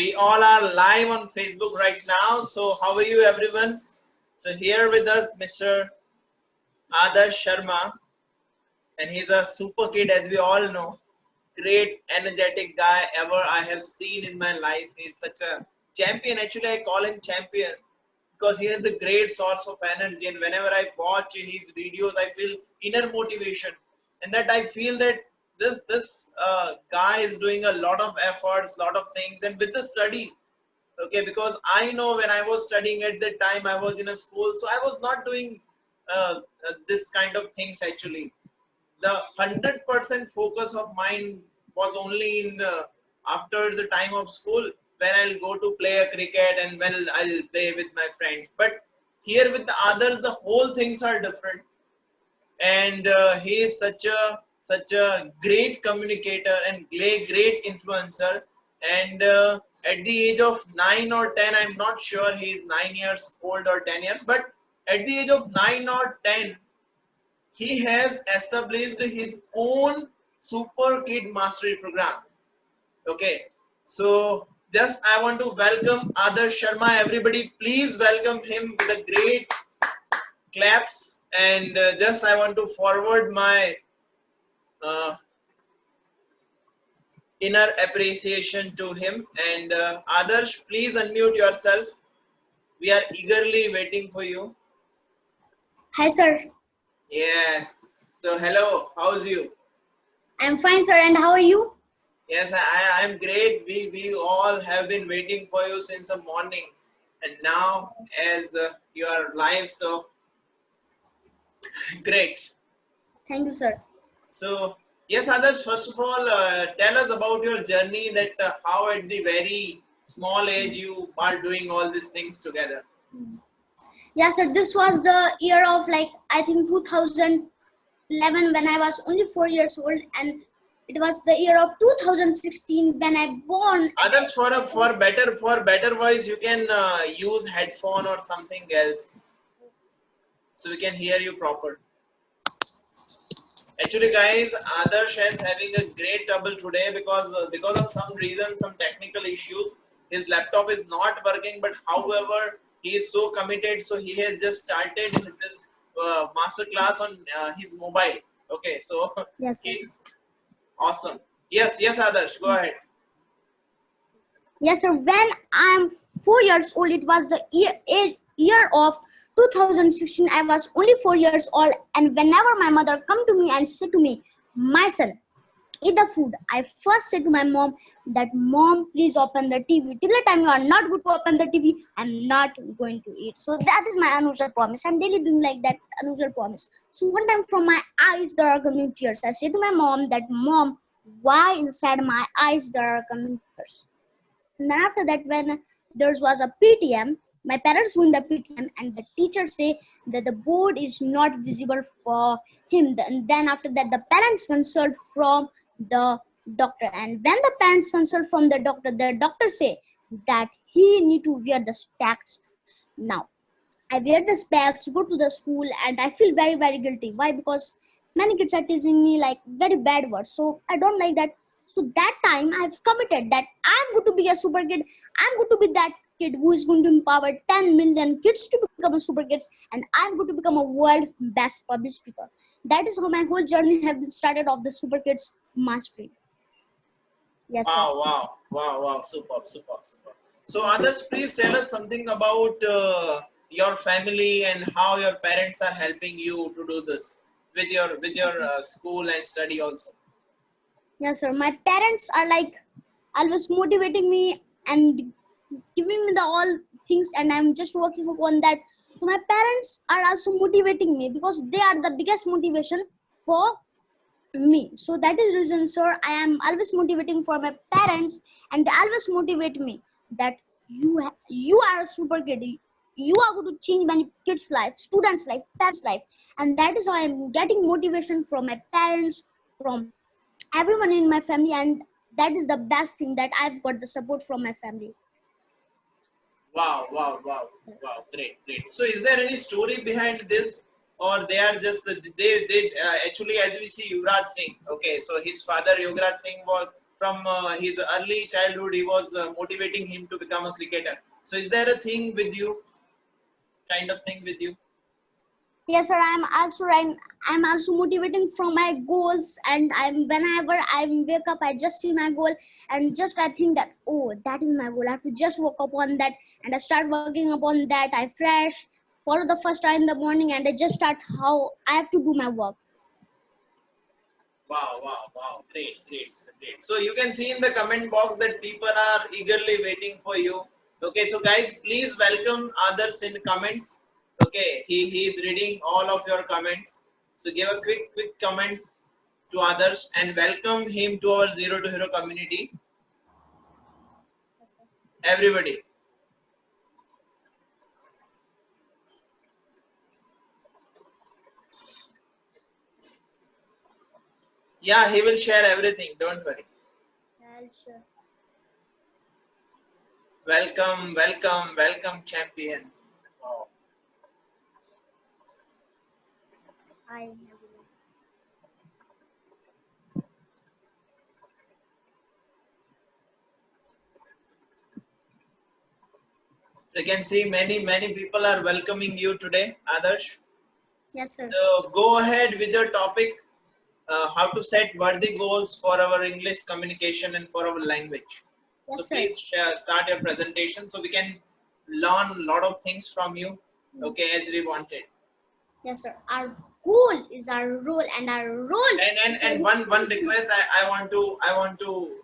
We all are live on Facebook right now. So how are you everyone? So here with us Mr. Aadarsh Sharma, and he's a super kid as we all know. Great energetic guy ever I have seen in my life. He's such a champion. Actually I call him champion because he has a great source of energy, and whenever I watch his videos I feel inner motivation, and that I feel that this guy is doing a lot of efforts, lot of things, and with the study. Okay, because I know when I was studying at that time I was in a school, so I was not doing this kind of things. Actually the 100% focus of mine was only in after the time of school, when I'll go to play a cricket and when I'll play with my friends. But here with the others the whole things are different, and he is such a great communicator and great influencer. And at the age of 9 or 10, I'm not sure he's 9 years old or 10 years, but at the age of 9 or 10 he has established his own super kid mastery program. Okay, so just I want to welcome Aadarsh Sharma. Everybody please welcome him with a great claps. And just I want to forward my uh, inner appreciation to him. And Aadarsh, please unmute yourself. We are eagerly waiting for you. Hi, sir. Yes. So hello, how's you? I'm fine, sir. And how are you? Yes, I'm great. We all have been waiting for you since the morning, and now as you are live, so great. Thank you, sir. So yes, others. First of all, tell us about your journey. That how at the very small age you are doing all these things together. Yeah, sir. This was the year of I think 2011 when I was only 4 years old, and it was the year of 2016 when I born. Others, for better voice, you can use headphone or something else, so we can hear you proper. Actually, guys, Aadarsh is having a great trouble today because of some reason, some technical issues. His laptop is not working, but however, he is so committed, so he has just started this master class on his mobile. Okay, so Yes, sir. he's awesome. Yes, Aadarsh, go ahead. Yes, sir. When I'm 4 years old, it was the year of 2016. I was only 4 years old, and whenever my mother come to me and say to me, "My son, eat the food," I first say to my mom that, "Mom, please open the TV. Till the time you are not going to open the TV, I'm not going to eat." So that is my unusual promise. I'm daily doing like that unusual promise. So one time from my eyes there are coming tears. I say to my mom that, "Mom, why inside my eyes there are coming tears?" And then after that, when there was a PTM, my parents win the PTM, and the teacher say that the board is not visible for him. And then after that, the parents consult from the doctor, and when the parents consult from the doctor say that he need to wear the specs. Now I wear the specs, go to the school, and I feel very guilty. Why? Because many kids are teasing me like very bad words. So I don't like that. So that time I've committed that I'm going to be a super kid. I'm going to be that kid who is going to empower 10 million kids to become a super kids, and I'm going to become a world best public speaker. That is how my whole journey have started of the super kids mastery. Yes, sir. Wow, superb. So others, please tell us something about your family and how your parents are helping you to do this with your school and study also. Yes, sir. My parents are always motivating me and giving me the all things, and I'm just working upon that. So my parents are also motivating me because they are the biggest motivation for me. So that is reason, sir, I am always motivating for my parents, and they always motivate me that you are a super kid. You are going to change many kids' life, students' life, parents' life, and that is how I am getting motivation from my parents, from everyone in my family, and that is the best thing that I've got the support from my family. Wow, great. So is there any story behind this, or they are just actually, as we see Yuvraj Singh. Okay, so his father Yuvraj Singh was from his early childhood, he was motivating him to become a cricketer. So is there a thing with you, kind of thing with you? Yes, sir. I'm also motivating from my goals, and whenever I wake up, I just see my goal, and just I think that, oh, that is my goal. I have to just work upon that, and I start working upon that. I fresh, follow the first time in the morning, and I just start how I have to do my work. Wow, wow, wow. Great, great, great. So you can see in the comment box that people are eagerly waiting for you. Okay, so guys, please welcome others in comments. Okay, he is reading all of your comments. So give a quick comments to others and welcome him to our Zero to Hero community. Everybody. Yeah, he will share everything. Don't worry. Sure. Welcome, welcome, welcome, champion. Wow. I So you can see many people are welcoming you today, Aadarsh. Yes, sir. So go ahead with your topic, how to set worthy goals for our English communication and for our language. So Yes, sir. please start your presentation so we can learn a lot of things from you, okay, as we wanted. Yes, sir. Our goal is our role, and our role is And one request I want to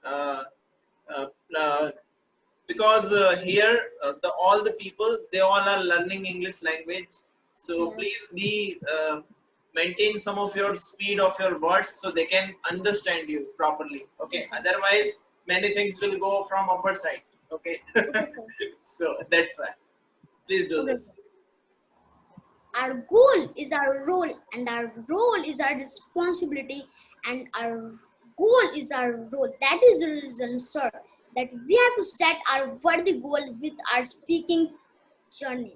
uh, uh, uh, because here all the people they all are learning English language, so please be maintain some of your speed of your words so they can understand you properly, okay? Yes, sir. Otherwise many things will go from upper side, okay? Okay, sir. So that's why please do Okay, this. sir. Our goal is our role, and our role is our responsibility, and our goal is our role. That is the reason, sir, that we have to set our worthy goal with our speaking journey.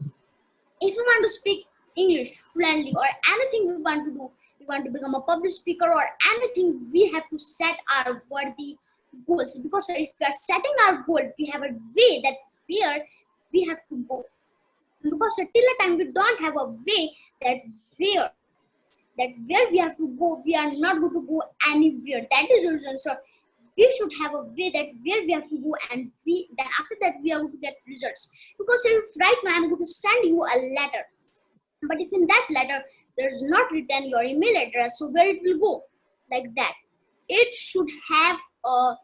If we want to speak English fluently or anything we want to do, we want to become a public speaker or anything, we have to set our worthy goals. Because if we are setting our goal, we have a way that where we have to go. Because till the time we don't have a way that where where we have to go, we are not going to go anywhere. That is the reason, so we should have a way that where we have to go, and we then after that we are going to get results. Because if right now I'm going to send you a letter, but if in that letter there is not written your email address, so where it will go? Like that, it should have a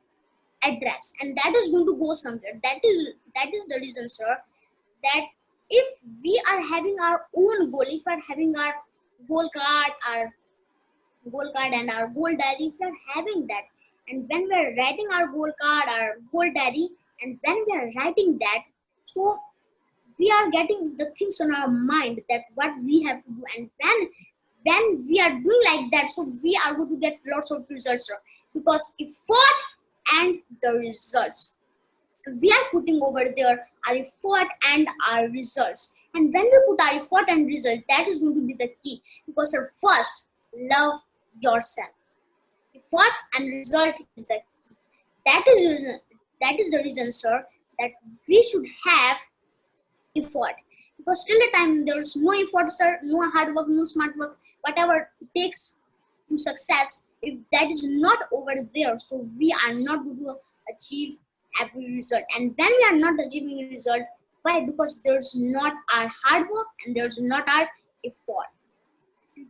address, and that is going to go somewhere. That is the reason, sir, that if we are having our own goal, if we are having our goal card and our goal diary, if we are having that, and when we are writing our goal card, our goal diary, and when we are writing that, so we are getting the things on our mind that what we have to do, and when we are doing like that, so we are going to get lots of results, sir. Because effort and the results, we are putting over there our effort and our results. And when we put our effort and result, that is going to be the key. Because first, love yourself. Effort and result is the key. That is the reason, sir, that we should have effort. Because till the time there's no effort, sir, no hard work, no smart work, whatever it takes to success, if that is not over there, so we are not going to achieve every result. And when we are not achieving a result, why? Because there's not our hard work and there's not our effort.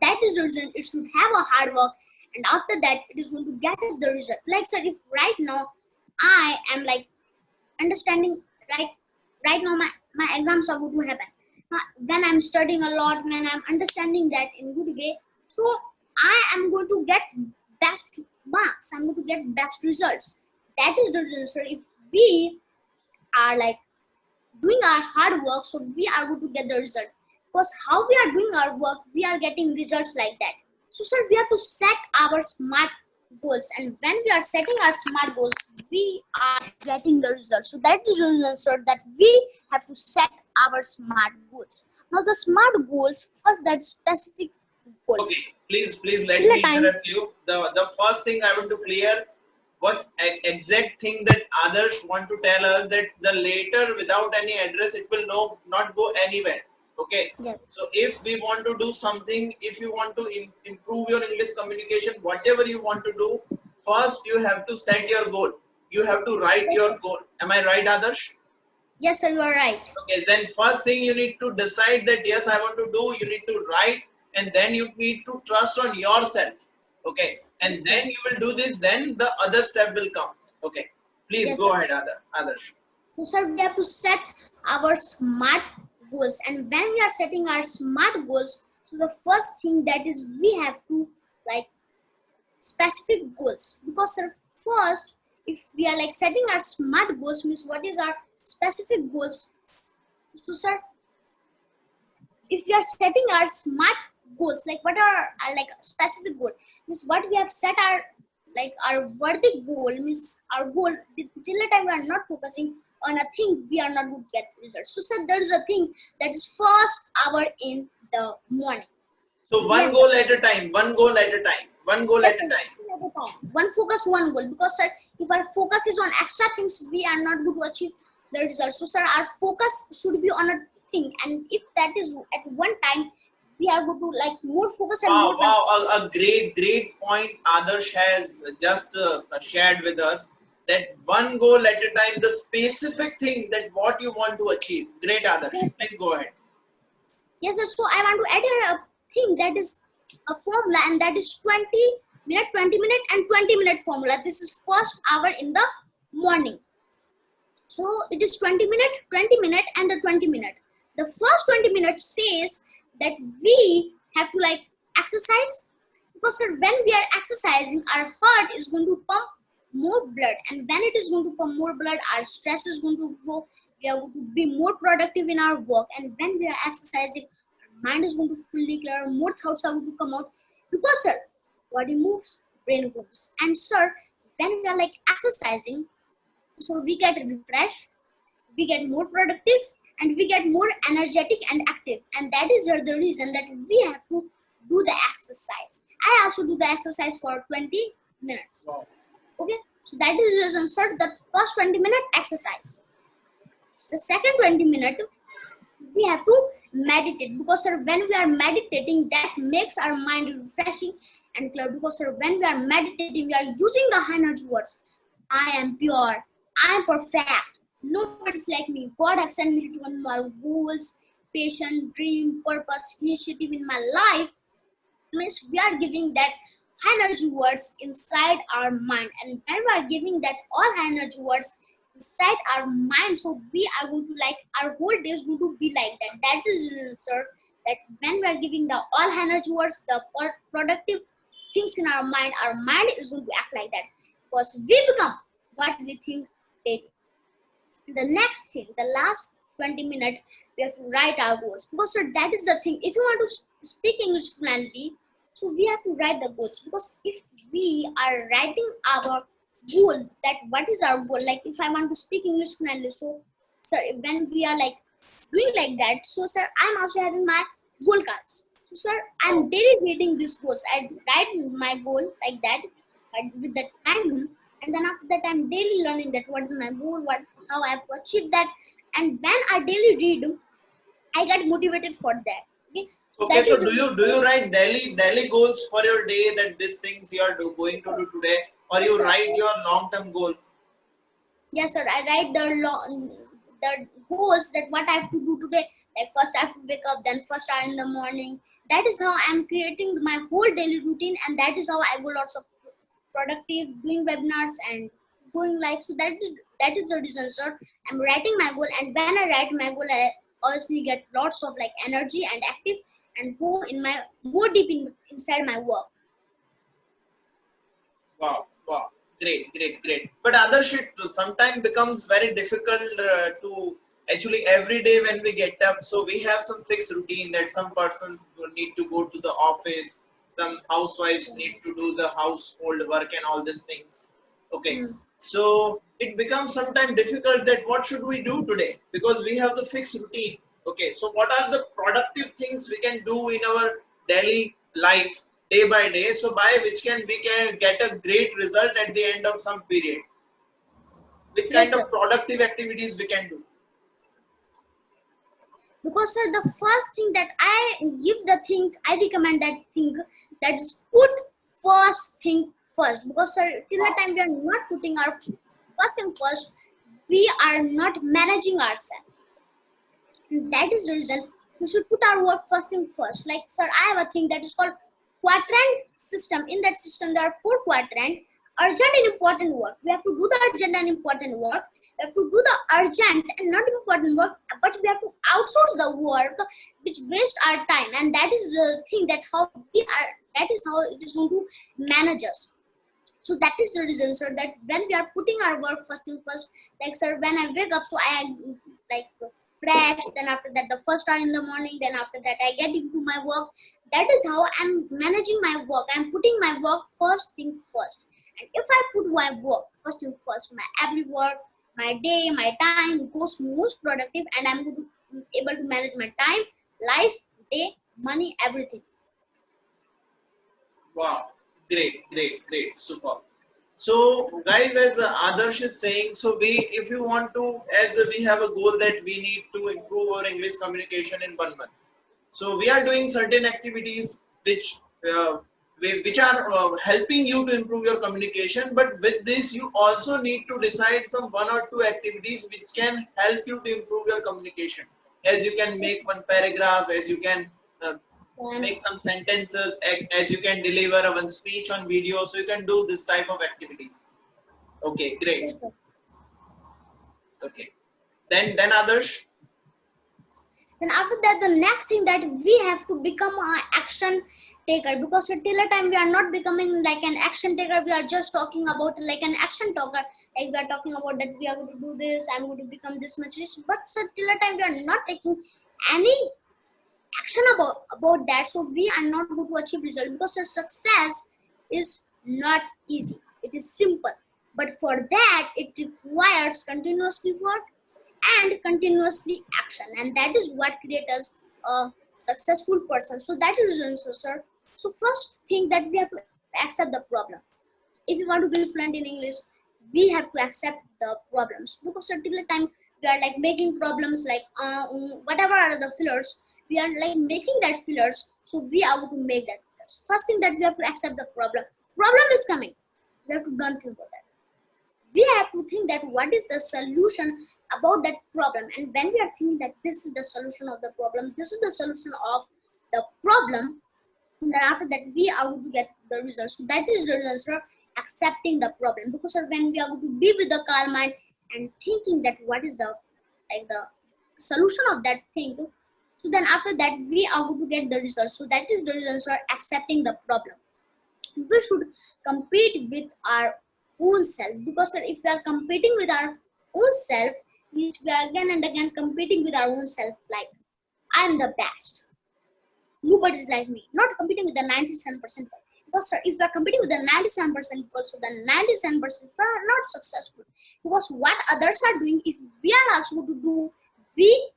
That is the reason it should have a hard work, and after that it is going to get us the result. Like, sir, if right now I am like understanding, right now my exams are going to happen. When I'm studying a lot, when I'm understanding that in good way, so I am going to get best marks, I'm going to get best results. That is the reason, sir, if we are like doing our hard work, so we are going to get the result. Because how we are doing our work, we are getting results like that. So, sir, we have to set our smart goals, and when we are setting our smart goals, we are getting the results. So that is the reason, sir, that we have to set our smart goals. Now the smart goals, first, that specific goal. Okay, please let Till me the time, interrupt you. The first thing I want to clear, what exact thing that others want to tell us, that the later without any address it will not go anywhere. Okay, Yes. so if we want to do something, if you want to improve your English communication, whatever you want to do, first you have to set your goal. You have to write Yes, your sir. goal. Am I right, Adarsh? Yes, sir, you are right. Okay, then first thing you need to decide that yes, I want to do. You need to write, and then you need to trust on yourself. Okay, Yes, and sir. then you will do this. Then the other step will come. Okay, please Yes, go sir. ahead, Adarsh. So, sir, we have to set our smart goals, and when we are setting our smart goals, so the first thing that is we have to like specific goals, because sir, first if we are like setting our smart goals means what is our specific goals. So, sir, if we are setting our smart goals, like what are our like specific goal means what we have set our like our worthy goal means our goal till the time we are not focusing on a thing we are not going to get results. So sir, there is a thing that is first hour in the morning. So one Yes sir. goal at a time. One goal at a time. One goal Yes at a sir. time. One at a time. One focus, one goal. Because sir, if our focus is on extra things, we are not going to achieve the results. So sir, our focus should be on a thing, and if that is at one time, we are going to like more focus and Wow, more wow, a great point Adarsh has just shared with us, that one goal at a time, the specific thing that what you want to achieve. Great, Adarsh. yes sir. Please go ahead. Yes sir. So I want to add here a thing that is a formula, and that is 20 minute, 20 minute, and 20 minute formula. This is first hour in the morning. So it is 20 minute, 20 minute, and the 20 minute. The first 20 minutes says that we have to like exercise, because sir, when we are exercising, our heart is going to pump more blood, and when it is going to pump more blood, our stress is going to go. We are going to be more productive in our work, and when we are exercising, our mind is going to fully clear. More thoughts are going to come out, because sir, body moves, brain moves, and sir, when we are like exercising, so we get refreshed, we get more productive, and we get more energetic and active, and that is the reason that we have to do the exercise. I also do the exercise for 20 minutes. Wow. Okay, so that is the reason sir, the first 20-minute exercise. The second 20 minute we have to meditate, because sir, when we are meditating, that makes our mind refreshing and clear, because sir, when we are meditating, we are using the energy words. I am pure, I am perfect, nobody's like me, God has sent me to my goals, passion, dream, purpose, initiative in my life. Means we are giving that energy words inside our mind, and when we are giving that all energy words inside our mind, so we are going to like our whole day is going to be like that. That is sir, that when we are giving the all energy words, the productive things in our mind is going to act like that, because we become what we think daily. The next thing, the last 20 minutes, we have to write our goals, because sir, that is the thing. If you want to speak English fluently, so we have to write the goals, because if we are writing our goal, that what is our goal, like if I want to speak English fluently, so sir, when we are like doing like that, so sir, I'm also having my goal cards. So sir, I'm Wow. daily reading these goals. I write my goal like that, with that time, and then after that I'm daily learning that what is my goal, what, how I have to achieve that, and when I daily read, I get motivated for that. Okay, so Okay, that so is the do you write daily goals for your day, that these things you are going yes to sir. do today, or Yes you sir. write your long term goal? Yes sir, I write the goals that what I have to do today, like first I have to wake up, then first hour in the morning. That is how I'm creating my whole daily routine, and that is how I go lots of productive, doing webinars and going live. So that is the reason sir, I'm writing my goal, and when I write my goal, I obviously get lots of like energy and active, and go in my more deep inside my work. Wow, wow, great. But other shit sometimes becomes very difficult to actually every day when we get up. So we have some fixed routine that some persons need to go to the office, some housewives need to do the household work and all these things. Okay, Mm. so it becomes sometimes difficult that what should we do today, because we have the fixed routine. Okay, so what are the productive things we can do in our daily life day by day, so by which we can get a great result at the end of some period. Which kind Yes, of sir. productive activities we can do? Because sir, the first thing that I recommend that thing, that is put first thing first. Because sir, till the Wow. time we are not putting our first thing first, we are not managing ourselves. And that is the reason we should put our work first thing first. Like sir, I have a thing that is called quadrant system. In that system there are 4 quadrants: urgent and important work, we have to do the urgent and important work; we have to do the urgent and not important work, but we have to outsource the work which wastes our time. And that is the thing that how we are, that is how it is going to manage us. So that is the reason sir, that when we are putting our work first thing first, like sir, when I wake up, so I like fresh, then after that the first hour in the morning, then after that I get into my work. That is how I'm managing my work. I'm putting my work first thing first. And if I put my work first thing first, my every work, my day, my time goes most productive, and I'm going to able to manage my time, life, day, money, everything. Wow, great, super. So, guys, as Adarsh is saying, so if you want to, as we have a goal that we need to improve our English communication in 1 month. So, we are doing certain activities which are helping you to improve your communication. But with this, you also need to decide some 1 or 2 activities which can help you to improve your communication. As you can make one paragraph, as you can uh, And make some sentences, as you can deliver a one speech on video, so you can do this type of activities. Okay, great. yes, sir. Okay, then others. Then after that, the next thing that we have to become an action taker. Because till the time we are not becoming like an action taker, we are just talking about like an action talker. Like we are talking about that we are going to do this, I'm going to become this much rich. But so till the time we are not taking any action about that, so we are not going to achieve result. Because the success is not easy, it is simple, but for that it requires continuously work and continuously action, and that is what creates us a successful person. So that is also sir. So first thing that we have to accept the problem. If we want to be fluent in English, we have to accept the problems. Because until the time we are like making problems like whatever are the fillers, we are like making that fillers, so we are going to make that fillers. First thing that we have to accept the problem is coming, we have to don't think about that. We have to think that what is the solution about that problem. And when we are thinking that this is the solution of the problem, this is the solution of the problem, and then after that we are going to get the results. So that is the answer, accepting the problem. Because when we are going to be with the calm mind and thinking that what is the like the solution of that thing, so then after that we are going to get the results. So that is the answer, accepting the problem. We should compete with our own self. Because if we are competing with our own self, means we are again and again competing with our own self, like I am the best, nobody is like me, not competing with the 97%. Because if we are competing with the 97% people, so the 97% are not successful. Because what others are doing, if we are also to do, we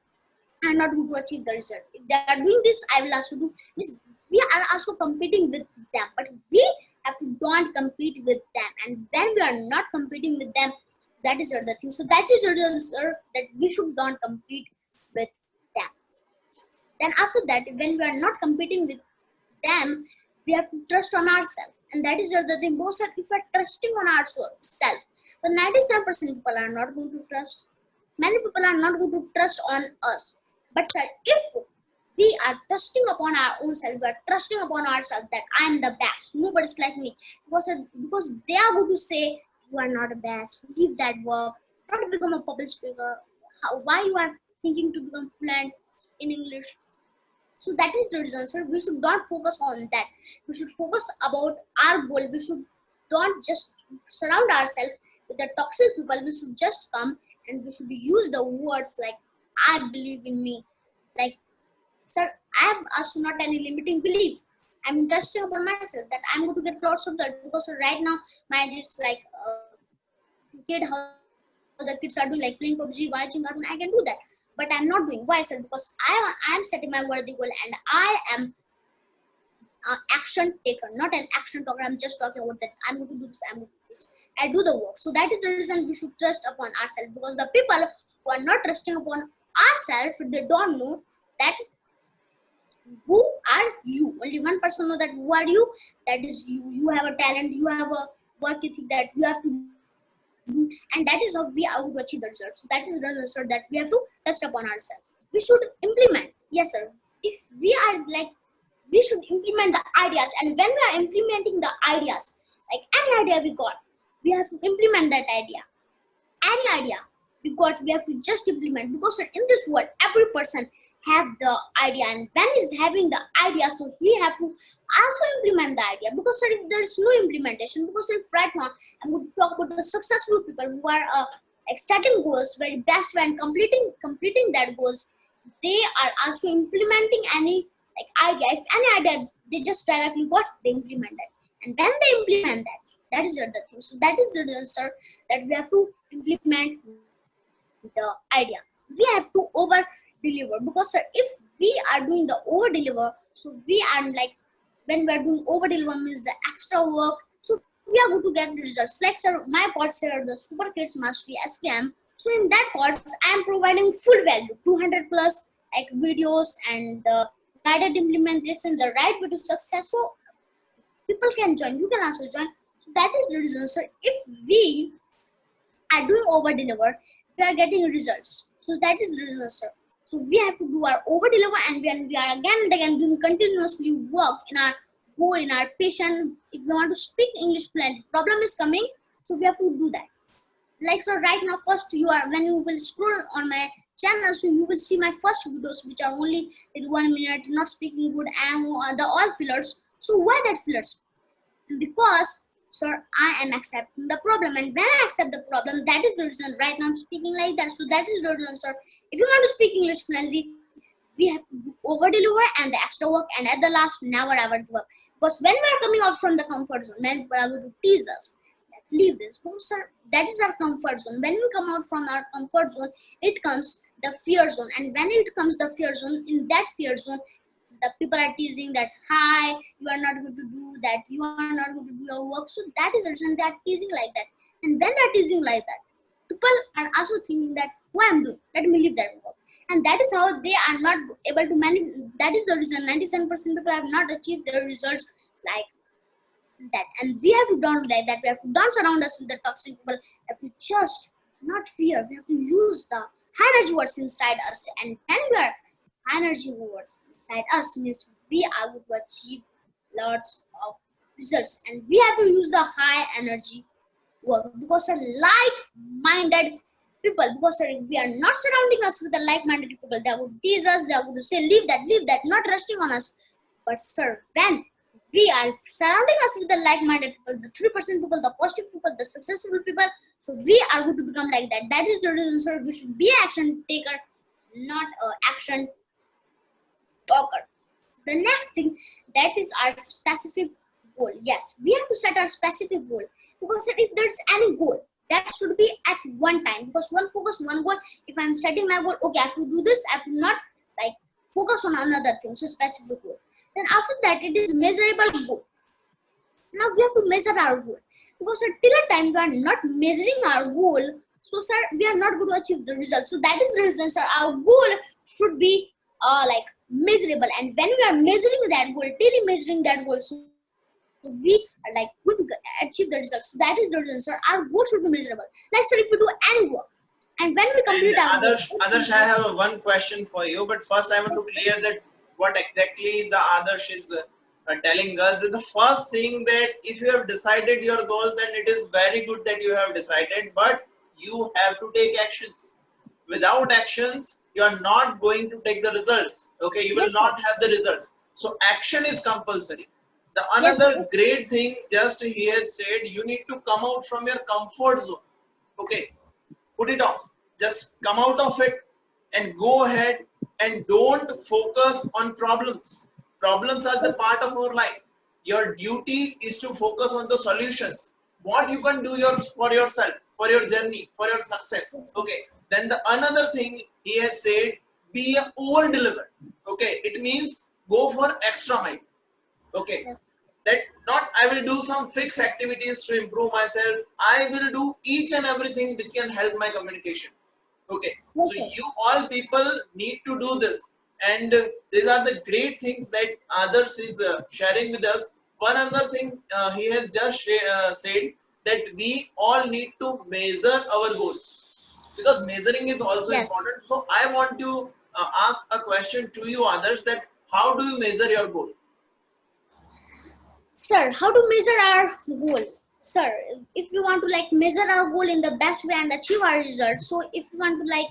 are not going to achieve the result. If they are doing this, I will also do. Means we are also competing with them, but we have to don't compete with them. And when we are not competing with them, that is the other thing. So that is the answer, that we should don't compete with them. Then after that, when we are not competing with them, we have to trust on ourselves. And that is the other thing. Most of if we are trusting on ourselves, the 97% people are not going to trust. Many people are not going to trust on us. But sir, if we are trusting upon our own self, we are trusting upon ourselves that I am the best, nobody's like me. Because they are going to say you are not the best, leave that work, not become a public speaker. Why you are thinking to become fluent in English? So that is the reason, sir. We should not focus on that. We should focus about our goal. We should don't just surround ourselves with the toxic people. We should just come and we should use the words like I believe in me. Like, sir, I have also not any limiting belief. I'm interested upon myself that I'm going to get lots of results. Because right now my just like kid, how the kids are doing, like playing PUBG, watching cartoon, I can do that. But I'm not doing. Why, sir? Because I am setting my worthy goal, and I am action taker, not an action talker. I'm just talking about that I'm going to do this, I'm going to do this. I do the work. So that is the reason we should trust upon ourselves, because the people who are not trusting upon ourselves, they don't know that who are you. Only one person know that who are you. That is you. You have a talent. You have a work ethic that you have to do, and that is how we are going to achieve the results. So that is the result that we have to test upon ourselves. We should implement. Yes, sir. If we are like, we should implement the ideas, and when we are implementing the ideas, like any idea we got, we have to implement that idea. Any idea we have to just implement, because in this world every person have the idea, and when he's having the idea, so he have to also implement the idea, because sir, if there is no implementation, because if right now I'm going to talk about the successful people who are like setting goals very best when completing that goals, they are also implementing any like idea. If any idea they just directly got, they implement that, and when they implement that, that is the other thing. So that is the answer, that we have to implement the idea. We have to over deliver, because sir, if we are doing the over deliver, so we are like, when we are doing over deliver means the extra work, so we are going to get results. Like sir, my course here, the Super Kids Mastery SKM. So in that course, I am providing full value, 200 plus like videos and the guided implementation, the right way to success. So people can join. You can also join. So that is the reason, sir. If we are doing over deliver, we are getting results. So that is the reason, sir. So we have to do our over deliver, and when we are again and again doing continuously work in our goal, in our patient. If we want to speak English fluently, problem is coming. So we have to do that. Like so, right now, first you are when you will scroll on my channel, so you will see my first videos, which are only in 1 minute, not speaking good, and the all fillers. So why that fillers? Because sir, I am accepting the problem, and when I accept the problem, that is the reason right now I'm speaking like that. So that is the reason, sir. If you want to speak English fluently, we have to do over deliver and the extra work, and at the last, never ever give up. Because when we are coming out from the comfort zone, men are going to tease us that leave this. Because sir, that is our comfort zone. When we come out from our comfort zone, it comes the fear zone, and when it comes the fear zone, in that fear zone, the people are teasing that, hi, you are not going to do that, you are not going to do your work. So that is the reason they are teasing like that. And when they are teasing like that, people are also thinking that, what I'm doing, let me leave that work. And that is how they are not able to manage. That is the reason 97% people have not achieved their results like that. And we have to don't like that. We have to don't surround us with the toxic people. We have to just not fear. We have to use the high energy words inside us. And when we are energy words inside us, means we are going to achieve lots of results. And we have to use the high energy work, because like-minded people, because if we are not surrounding us with the like-minded people, they are going to tease us, they are going to say leave that, not resting on us. But sir, when we are surrounding us with the like-minded people, the 3% people, the positive people, the successful people, so we are going to become like that. That is the reason, sir, we should be an action taker, not an action talker. The next thing, that is our specific goal. Yes, we have to set our specific goal, because if there's any goal, that should be at one time, because one focus, one goal. If I'm setting my goal, okay, I have to do this, I have to not like focus on another thing. So specific goal. Then after that, it is measurable goal. Now we have to measure our goal, because till a time we are not measuring our goal, so sir, we are not going to achieve the result. So that is the reason, sir, our goal should be like measurable. And when we are measuring that goal, daily measuring that goal, so we are like going to achieve the results. So that is the reason, sir, our goal should be measurable. Like sir, if we do any work, and when we complete And our goal, Aadarsh, I have one question for you, but first I want to clear that what exactly the Aadarsh is telling us. That the first thing, that if you have decided your goal, then it is very good that you have decided, but you have to take actions. Without actions, you are not going to take the results. Okay, you yes, will sir. not have the results. So action is compulsory. The Yes, sir. another great thing, just he has said, you need to come out from your comfort zone. Okay, put it off, just come out of it and go ahead, and don't focus on problems are the part of our life. Your duty is to focus on the solutions, what you can do for yourself, for your journey, for your success. Yes, sir. Okay, then the another thing he has said, be a over deliver. Okay, it means go for extra mile. Okay, Yes. that not I will do some fixed activities to improve myself. I will do each and everything which can help my communication. Okay, so Yes, sir. you all people need to do this, and these are the great things that others is sharing with us. One other thing he has just said that we all need to measure our goals, because measuring is also Yes. important. So I want to ask a question to you, others, that how do you measure your goal? Sir, how to measure our goal? Sir, if we want to like measure our goal in the best way and achieve our result, so if we want to like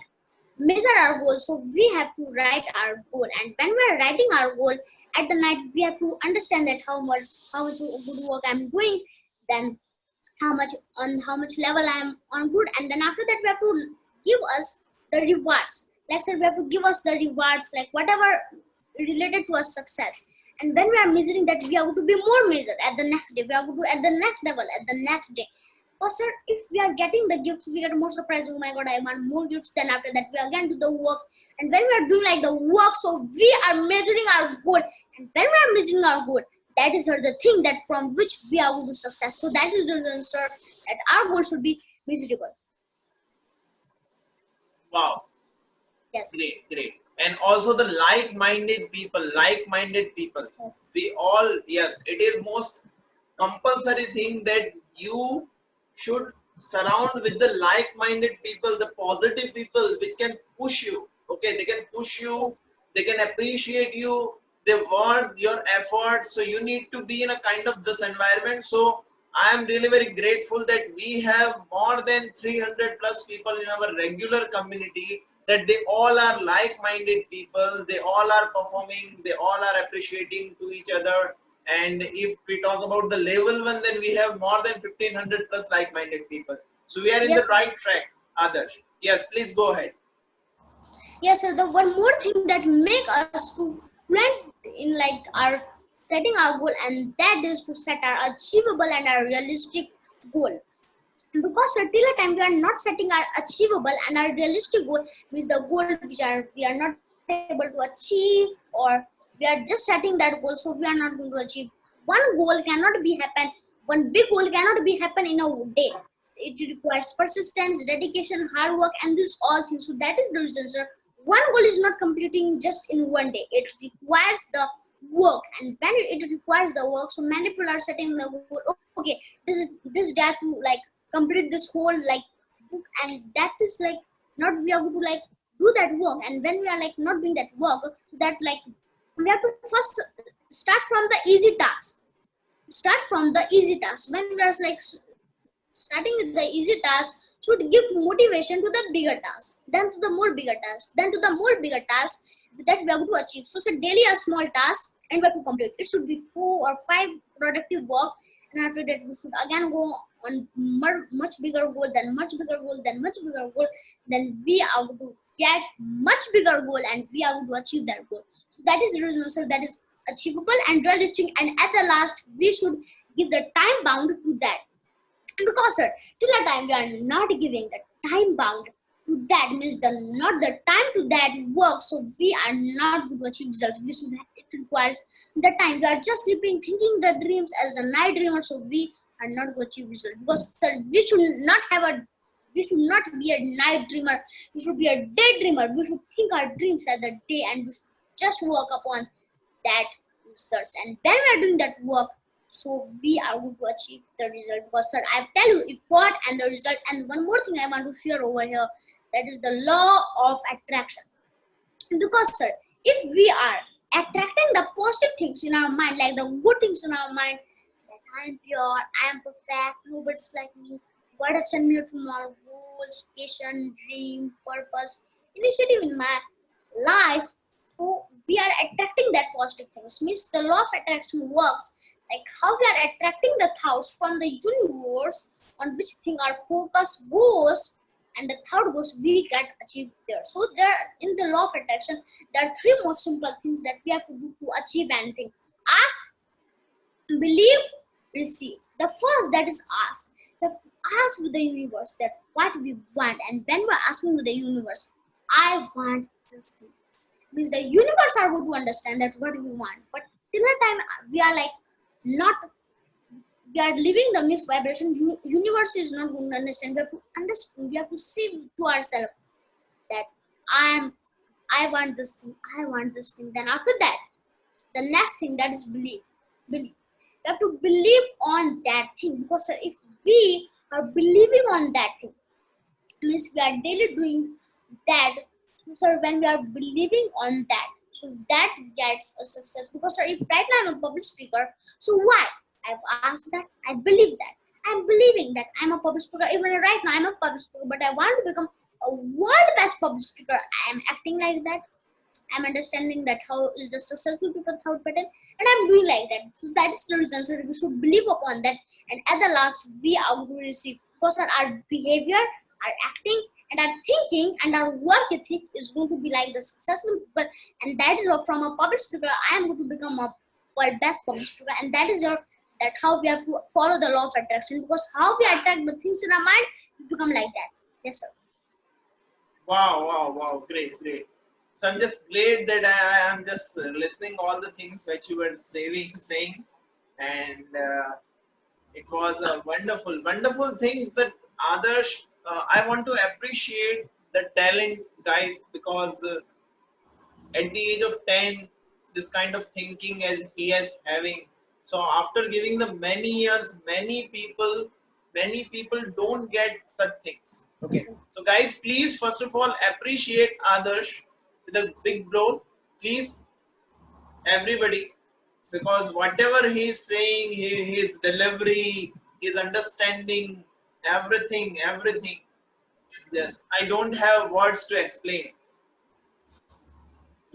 measure our goal, so we have to write our goal. And when we are writing our goal at the night, we have to understand that how much good work I'm doing, then how much level I'm on good, and then after that we have to give us the rewards. Like sir, we have to give us the rewards, like whatever related to a success. And when we are measuring that, we have to be more measured at the next day. We have to do at the next level at the next day. Because sir, if we are getting the gifts, we get more surprise. Oh my god, I want more gifts. Then after that, we again do the work. And when we are doing like the work, so we are measuring our goal. And when we are measuring our goal, that is the thing that from which we are going to success. So that is the reason, sir, that our goal should be measurable. Wow. Yes. Great, great. And also the like-minded people. Yes. We all, yes, it is most compulsory thing that you should surround with the like-minded people, the positive people which can push you. Okay, they can push Yes. you, they can appreciate you, they want your efforts. So you need to be in a kind of this environment. So I am really very grateful that we have more than 300 plus people in our regular community, that they all are like-minded people, they all are performing, they all are appreciating to each other. And if we talk about the level one, then we have more than 1500 plus like-minded people. So we are in the Yes. right track, Adarsh. Yes, please go ahead. Yes, sir. The one more thing that make us to fluent in like our setting our goal, and that is to set our achievable and our realistic goal. Because sir, till the time we are not setting our achievable and our realistic goal, means the goal which we are not able to achieve, or we are just setting that goal, so we are not going to achieve. One goal cannot be happen. One big goal cannot be happen in a day. It requires persistence, dedication, hard work, and this all things. So that is the reason, sir. One goal is not completing just in one day. It requires the work, and when it requires the work, so many people are setting the goal. Okay, this day to like complete this whole like book, and that is like not we are going to like do that work. And when we are like not doing that work, so that like we have to first start from the easy task. Start from the easy task. When we are like starting with the easy task, should give motivation to the bigger task, then to the more bigger task, then to the more bigger task that we are going to achieve. So daily a small task and we have to complete. It should be 4 or 5 productive work, and after that we should again go on much bigger goal, then much bigger goal, then much bigger goal. Then we are going to get much bigger goal, and we are going to achieve that goal. So that is the reason, so that is achievable and realistic. And at the last, we should give the time bound to that. Because sir, till the time we are not giving the time bound to that, means the not the time to that work, so we are not going to achieve results. We should it requires the time. We are just sleeping, thinking the dreams as the night dreamer, so we are not going to achieve results. Because sir, we should not be a night dreamer. We should be a daydreamer. We should think our dreams at the day, and we should just work upon that results. And when we are doing that work, so we are going to achieve the result. Because sir, I tell you effort and the result. And one more thing I want to share over here, that is the law of attraction. Because sir, if we are attracting the positive things in our mind, like the good things in our mind, that I am pure, I am perfect, nobody's like me, God have sent me to my goals, passion, dream, purpose, initiative in my life. So we are attracting that positive things. Means the law of attraction works like how we are attracting the thoughts from the universe, on which thing our focus goes, and the thought goes, we get achieved there. So there in the law of attraction, there are 3 most simple things that we have to do to achieve anything. Ask, believe, receive. The first, that is ask. We have to ask with the universe that what we want. And when we're asking with the universe, I want this thing, means the universe are going to understand that what we want. But till the time we are like not, we are living the mixed vibration, universe is not going to understand. We have to understand, we have to see to ourselves that I want this thing, I want this thing. Then after that, the next thing, that is belief. Belief. You have to believe on that thing, because sir, if we are believing on that thing, means we are daily doing that. So sir, when we are believing on that, so that gets a success. Because sir, if right now I'm a public speaker, so why? I've asked that, I believe that, I'm believing that I'm a public speaker. Even right now I'm a public speaker, but I want to become a world best public speaker. I am acting like that, I'm understanding that how is the successful people thought pattern, and I'm doing like that. So that is the reason. So we should believe upon that, and at the last we are going to receive. Because our behavior, our acting, and our thinking, and our work ethic is going to be like the successful people, and that is what from a public speaker I am going to become a world best public speaker, and that is your, that how we have to follow the law of attraction. Because how we attract the things in our mind, we become like that. Yes, sir. Wow, wow, wow, great, great. So I'm just glad that I am just listening all the things which you were saying, and it was a wonderful, wonderful things that others. I want to appreciate the talent, guys, because at the age of 10, this kind of thinking as he is having. So after giving the many years, many people don't get such things. Okay. So guys, please first of all appreciate Adarsh with a big blow. Please, everybody, because whatever he is saying, his delivery, his understanding, everything. Yes, I don't have words to explain.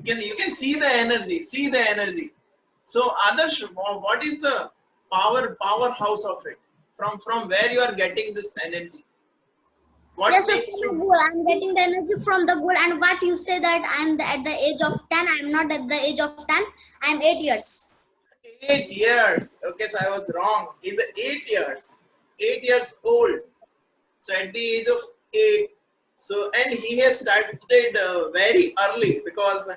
You can see the energy. So Adarsh, what is the powerhouse of it? From where you are getting this energy? What Yes, sir, makes from the you goal. I'm getting the energy from the goal. And what you say that at the age of 10, I'm not at the age of 10, I'm 8 years. 8 years? Okay, so I was wrong. He's 8 years, 8 years old. So at the age of 8, so and he has started very early, because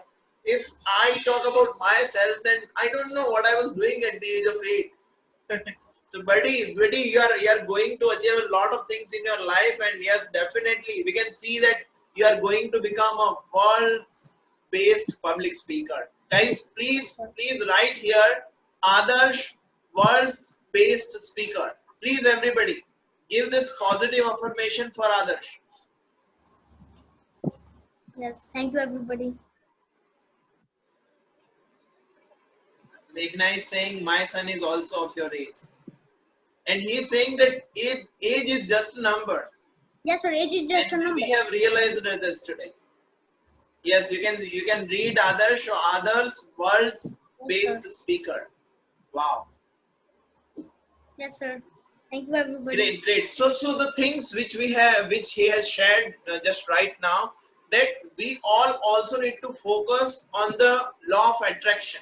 if I talk about myself, then I don't know what I was doing at the age of 8. So, buddy, you are going to achieve a lot of things in your life, and yes, definitely, we can see that you are going to become a world-based public speaker. Guys, please write here, Adarsh, world-based speaker. Please, everybody, give this positive affirmation for Adarsh. Yes, thank you, everybody. Meghna is saying my son is also of your age, and he is saying that age is just a number, Yes, sir, age is just and a number. we have realized this today. Yes, you can read others world's Yes, sir. based speaker. Wow, Yes, sir. Thank you, everybody. great. So the things which he has shared just right now, that we all also need to focus on the law of attraction.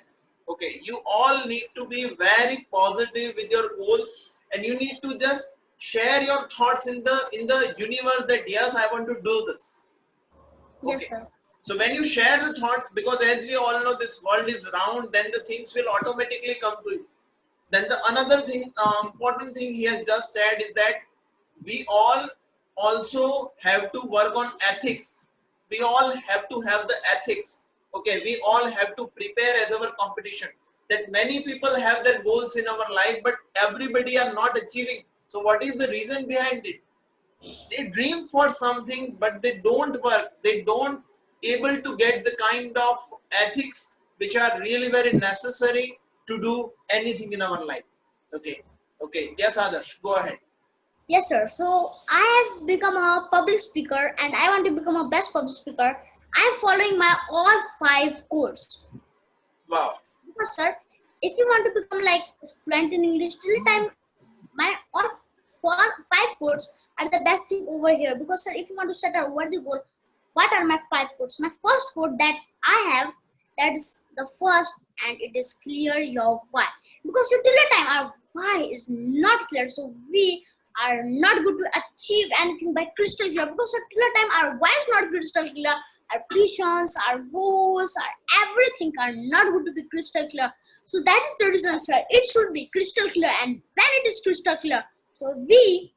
Okay, you all need to be very positive with your goals, and you need to just share your thoughts in the universe that yes, I want to do this. Yes, Okay. sir. So when you share the thoughts, because as we all know, this world is round, then the things will automatically come to you. Then the another thing, important thing he has just said is that we all also have to work on ethics. We all have to have the ethics. Okay, we all have to prepare as our competition. That many people have their goals in our life, but everybody are not achieving. So what is the reason behind it? They dream for something, but they don't work, they don't able to get the kind of ethics which are really very necessary to do anything in our life. Okay, yes, Adarsh, go ahead. Yes, sir. So I have become a public speaker, and I want to become a best public speaker. I'm following my all 5 courses. Wow. Because, sir, if you want to become like fluent in English, till the time my all 5 courses are the best thing over here. Because, sir, if you want to set a worthy goal, what are my 5 courses? My first code that I have, that is the first, and it is clear your why. Because till the time our why is not clear, so we are not going to achieve anything by crystal clear. Because till the time our why is not crystal clear, our visions, our goals, our everything are not going to be crystal clear. So that is the reason, sir. It should be crystal clear, and when it is crystal clear, so we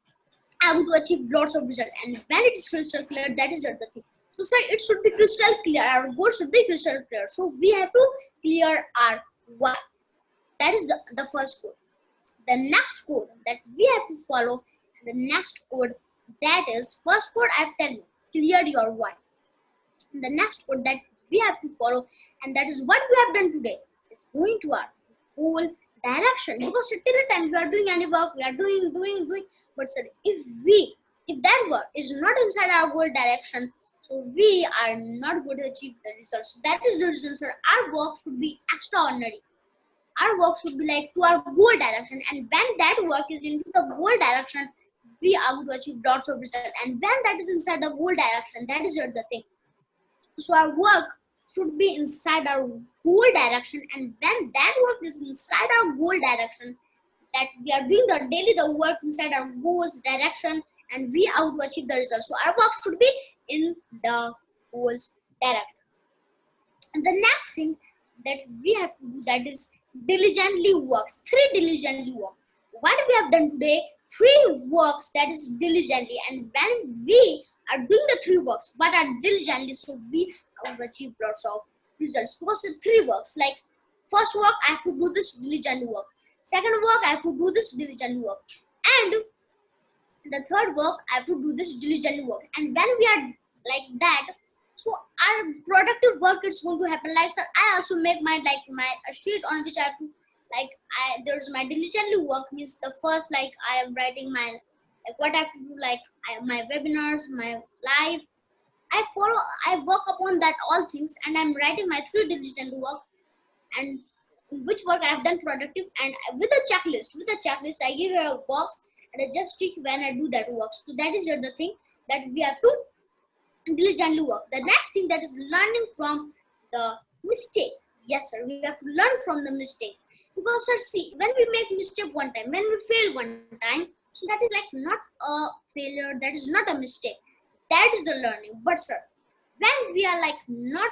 are going to achieve lots of results. And when it is crystal clear, that is the thing. So, sir, it should be crystal clear. Our goal should be crystal clear. So we have to clear our why. That is the first goal. The next code that we have to follow, the next code, that is first code I tell you, clear your why. And the next code that we have to follow, and that is what we have done today, is going to our goal direction. Because till the time we are doing any work, we are doing, but sir, if that work is not inside our goal direction, so we are not going to achieve the results. So that is the reason, sir, our work should be extraordinary. Our work should be like to our goal direction, and when that work is into the goal direction, we are going to achieve lots of results. And when that is inside the goal direction, that is the thing. So our work should be inside our goal direction, and when that work is inside our goal direction, that we are doing the work inside our goals direction, and we are going to achieve the results. So our work should be in the goals direction. And the next thing that we have to do, that is diligently works. 3 diligently work. What we have done today, 3 works, that is diligently. And when we are doing the 3 works, what are diligently, so we have achieved lots of results. Because the 3 works, like first work, I have to do this diligent work. Second work, I have to do this diligent work. And the third work, I have to do this diligent work. And when we are like that, so our productive work is going to happen. Like, sir, I also make my a sheet on which I have to there's my diligently work, means the first, like I am writing my what I have to do, my webinars, my live. I work upon that all things, and I'm writing my 3 diligent work, and which work I have done productive, and with a checklist. I give her a box, and I just tick when I do that work. So that is the thing that we have to diligently work. The next thing, that is learning from the mistake. Yes, sir, we have to learn from the mistake. Because, sir, see, when we make mistake one time, when we fail one time, so that is like not a failure, that is not a mistake, that is a learning. But, sir, when we are like not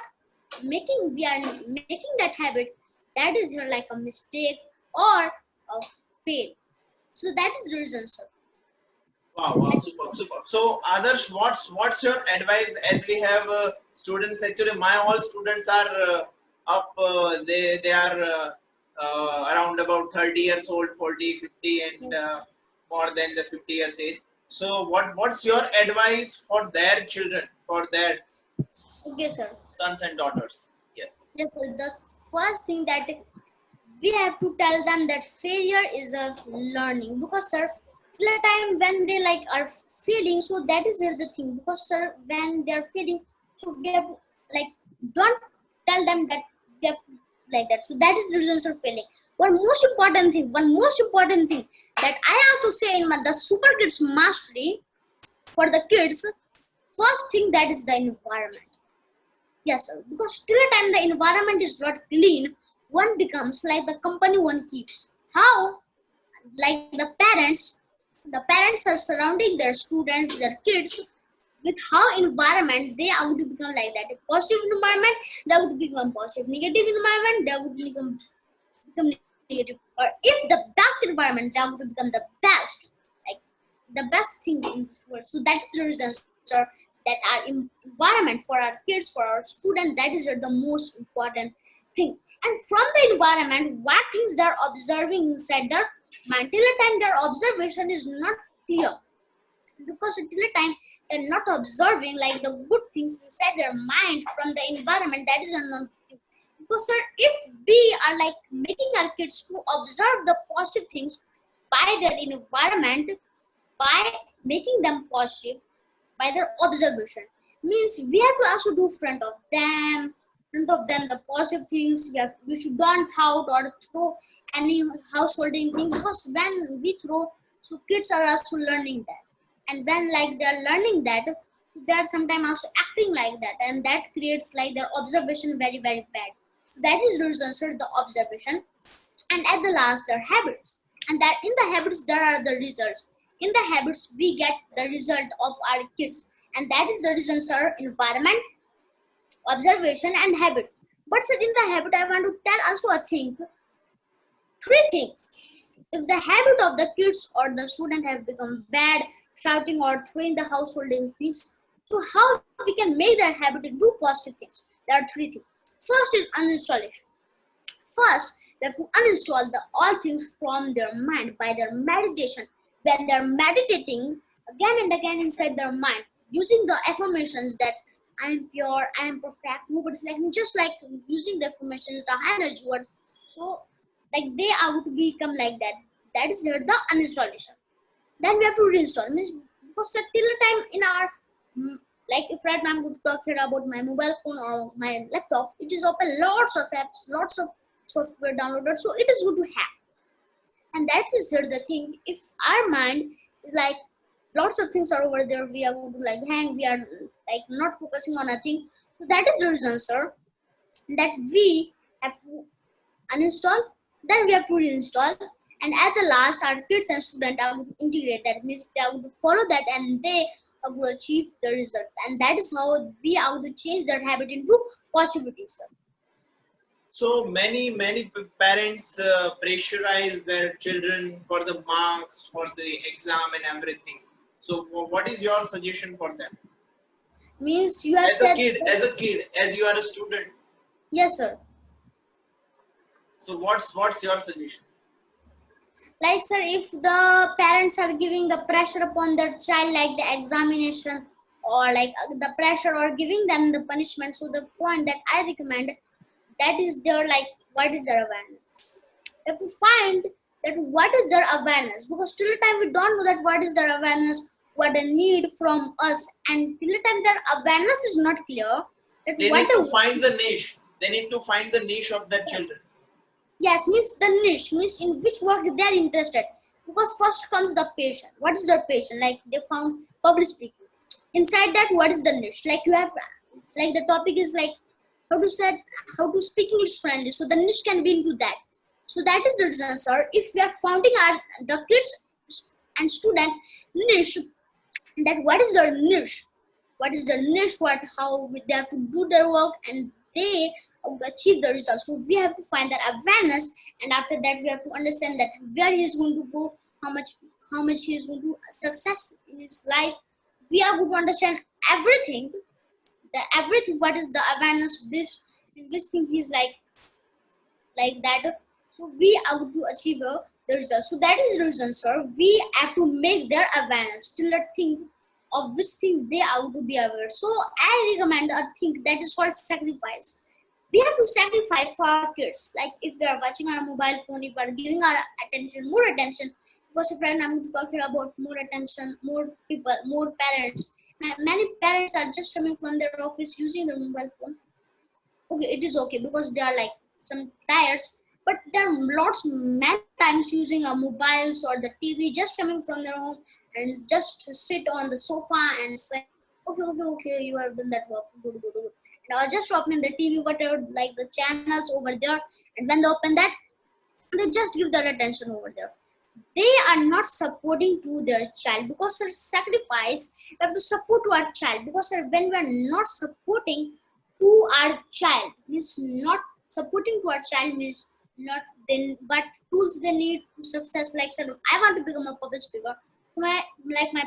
making that habit, that is here like a mistake or a fail. So that is the reason, sir. Wow, super. So, Aadarsh, what's your advice, as we have students? Actually, my all students are up. They are around about 30 years old, 40, 50, and more than the 50 years age. So, what's your advice for their children, for their sons and daughters? Yes. Yes, sir. The first thing that we have to tell them that failure is a learning. Because, sir, till the time when they are failing, so that is the thing. Because, sir, when they are failing, so we have don't tell them that they have like that. So that is the reason for failing. One most important thing that I also say in the Super Kids Mastery for the kids, first thing, that is the environment. Yes, sir. Because till the time the environment is not clean, one becomes like the company one keeps. How? Like the parents are surrounding their students, their kids, with how environment they are to become like that. A positive environment, they would become positive. Negative environment, they would become negative. Or if the best environment, they would become the best, like the best thing in this world. So that's the reason, sir, that our environment for our kids, for our students, that is the most important thing. And from the environment, what things they are observing inside their mind, till the time their observation is not clear. Because till the time they're not observing like the good things inside their mind from the environment, that is another thing. Because, sir, if we are making our kids to observe the positive things by their environment, by making them positive, by their observation, means we have to also do front of them the positive things. We should don't out or throw any householding thing, because when we throw, so kids are also learning that. And when they are learning that, so they are sometimes also acting like that, and that creates their observation very, very bad. So that is the reason, sir, the observation. And at the last, their habits. And that in the habits, there are the results. In the habits, we get the result of our kids. And that is the reason, sir, environment, observation, and habit. But sir, in the habit, I want to tell also a thing, three things. If the habit of the kids or the student have become bad, shouting or throwing the householding things, so how we can make their habit to do positive things? There are three things. First is uninstallation. First, they have to uninstall the all things from their mind by their meditation. When they are meditating again and again inside their mind, using the affirmations that I am pure, I am perfect, nobody's like me, just like using the affirmations, the high energy word. So, like they are to become like that. That is the uninstallation. Then we have to reinstall. Means because till the time in our like if right now I'm going to talk here about my mobile phone or my laptop, it is open lots of apps, lots of software downloaded, so it is good to have. And that is here the thing. If our mind is like lots of things are over there, we are going to like hang, we are like not focusing on a thing. So that is the reason, sir, that we have to uninstall, then we have to reinstall, and at the last our kids and students are going to integrate that, means they are going to follow that and they are going to achieve the results, and that is how we are going to change their habit into positivity, sir. So many parents pressurize their children for the marks, for the exam and everything. So what is your suggestion for them? Means you have As a said kid, as you are a student. yes, sir. So what's your suggestion? Like sir, if the parents are giving the pressure upon their child, like the examination or like the pressure or giving them the punishment, so the point that I recommend, that is their like what is their awareness. You have to find that what is their awareness, because till the time we don't know that what is their awareness, what they need from us, and till the time their awareness is not clear, that They what need to find the niche. They need to find the niche of their children. yes, means the niche, means in which work they are interested. Because first comes the patient. What is the patient? Like they found public speaking. Inside that, what is the niche? Like you have, like the topic is like how to speak English friendly. So the niche can be into that. So that is the reason, sir. If we are founding our the kids and student niche, that what is their niche? What is the niche? What how they have to do their work and they achieve the results. So we have to find that awareness, and after that we have to understand that where he is going to go, how much he is going to success in his life. We are going to understand everything, the everything. What is the awareness? This thing he is like that. So we are going to achieve the result. So that is the reason, sir. We have to make their awareness till the thing of which thing they are to be aware. So I recommend a thing that is called sacrifice. We have to sacrifice for our kids. Like if we are watching our mobile phone, if we are giving our attention, more attention, because if right now I'm talking about more attention, more people, more parents. Many parents are just coming from their office using their mobile phone. Okay, it is okay because they are like some tires, but there are lots many times using a mobiles or the TV, just coming from their home and just to sit on the sofa and say, okay, you have done that work, good. And I just open the TV, whatever, like the channels over there, and when they open that, they just give their attention over there. They are not supporting to their child, because sir, sacrifice, we have to support to our child, because sir, when we are not supporting to our child, means not supporting to our child, means not then what tools they need to success. Like sir, I want to become a public speaker. My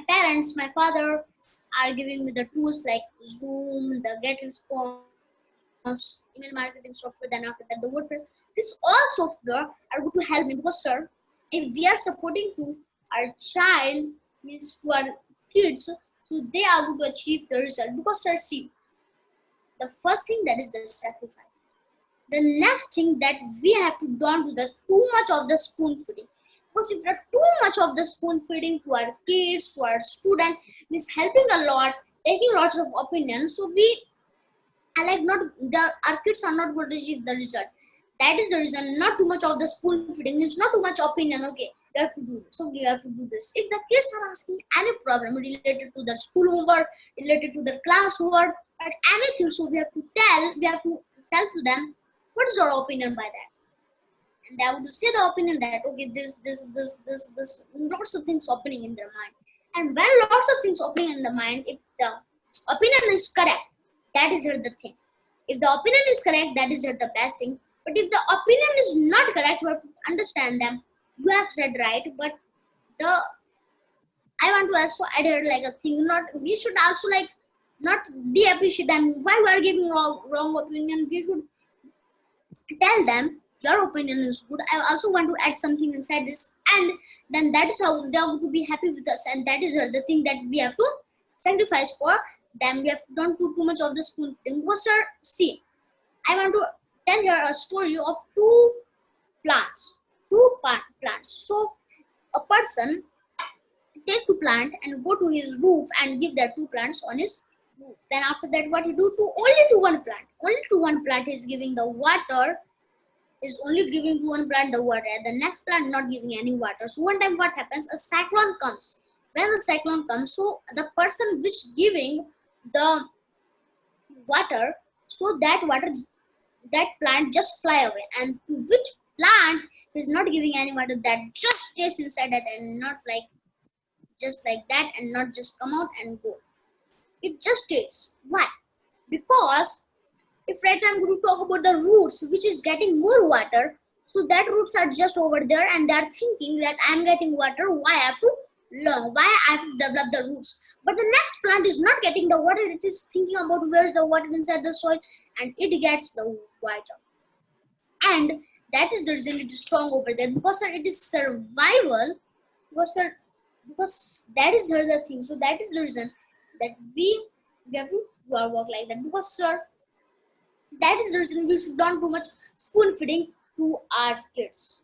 parents, my father are giving me the tools like Zoom, the Get Response, email marketing software, then after that the WordPress. This all software are going to help me, because sir, if we are supporting to our child, means to our kids, so they are going to achieve the result. Because sir, see, the first thing, that is the sacrifice. The next thing, that we have to don't do this too much of the spoon feeding, because if we are too much of the spoon feeding to our kids, to our student, means helping a lot, taking lots of opinions, so we are like not our kids are not going to achieve the result. That is the reason, not too much of the spoon feeding, means not too much opinion. Okay, you have to do this, so you have to do this. If the kids are asking any problem related to their school homework, related to their class work, or anything, so we have to tell to them what is your opinion by that, and they would say the opinion that okay, this lots of things opening in their mind. And when lots of things opening in the mind, if the opinion is correct, that is here the thing. If the opinion is correct, that is the best thing. But if the opinion is not correct, you have to understand them. You have said right, but the I want to also add like a thing. Not we should also like not de-appreciate them. Why we are giving wrong opinion? We should tell them your opinion is good. I also want to add something inside this, and then that is how they are going to be happy with us, and that is the thing that we have to sacrifice for them. We have to don't do too much of the spoon thing. Because sir, see, I want to tell here a story of two plants. So a person take two plant and go to his roof and give that two plants on his roof. Then after that, what he do to only to one plant? Only to one plant is giving the water. Is only giving to one plant the water. The next plant not giving any water. So one time what happens? A cyclone comes. When the cyclone comes, so the person which giving the water, so that plant just fly away, and to which plant is not giving any water, that just stays inside it and not like just like that, and not just come out and go. It just stays. Why? Because if right now I'm going to talk about the roots which is getting more water, so that roots are just over there and they are thinking that I'm getting water, why I have to learn, why I have to develop the roots. But the next plant is not getting the water, it is thinking about where's the water inside the soil, and it gets the water. And that is the reason it is strong over there, because sir, it is survival, because sir, because that is the thing. So that is the reason that we have to work like that, because sir, that is the reason we should not do much spoon feeding to our kids.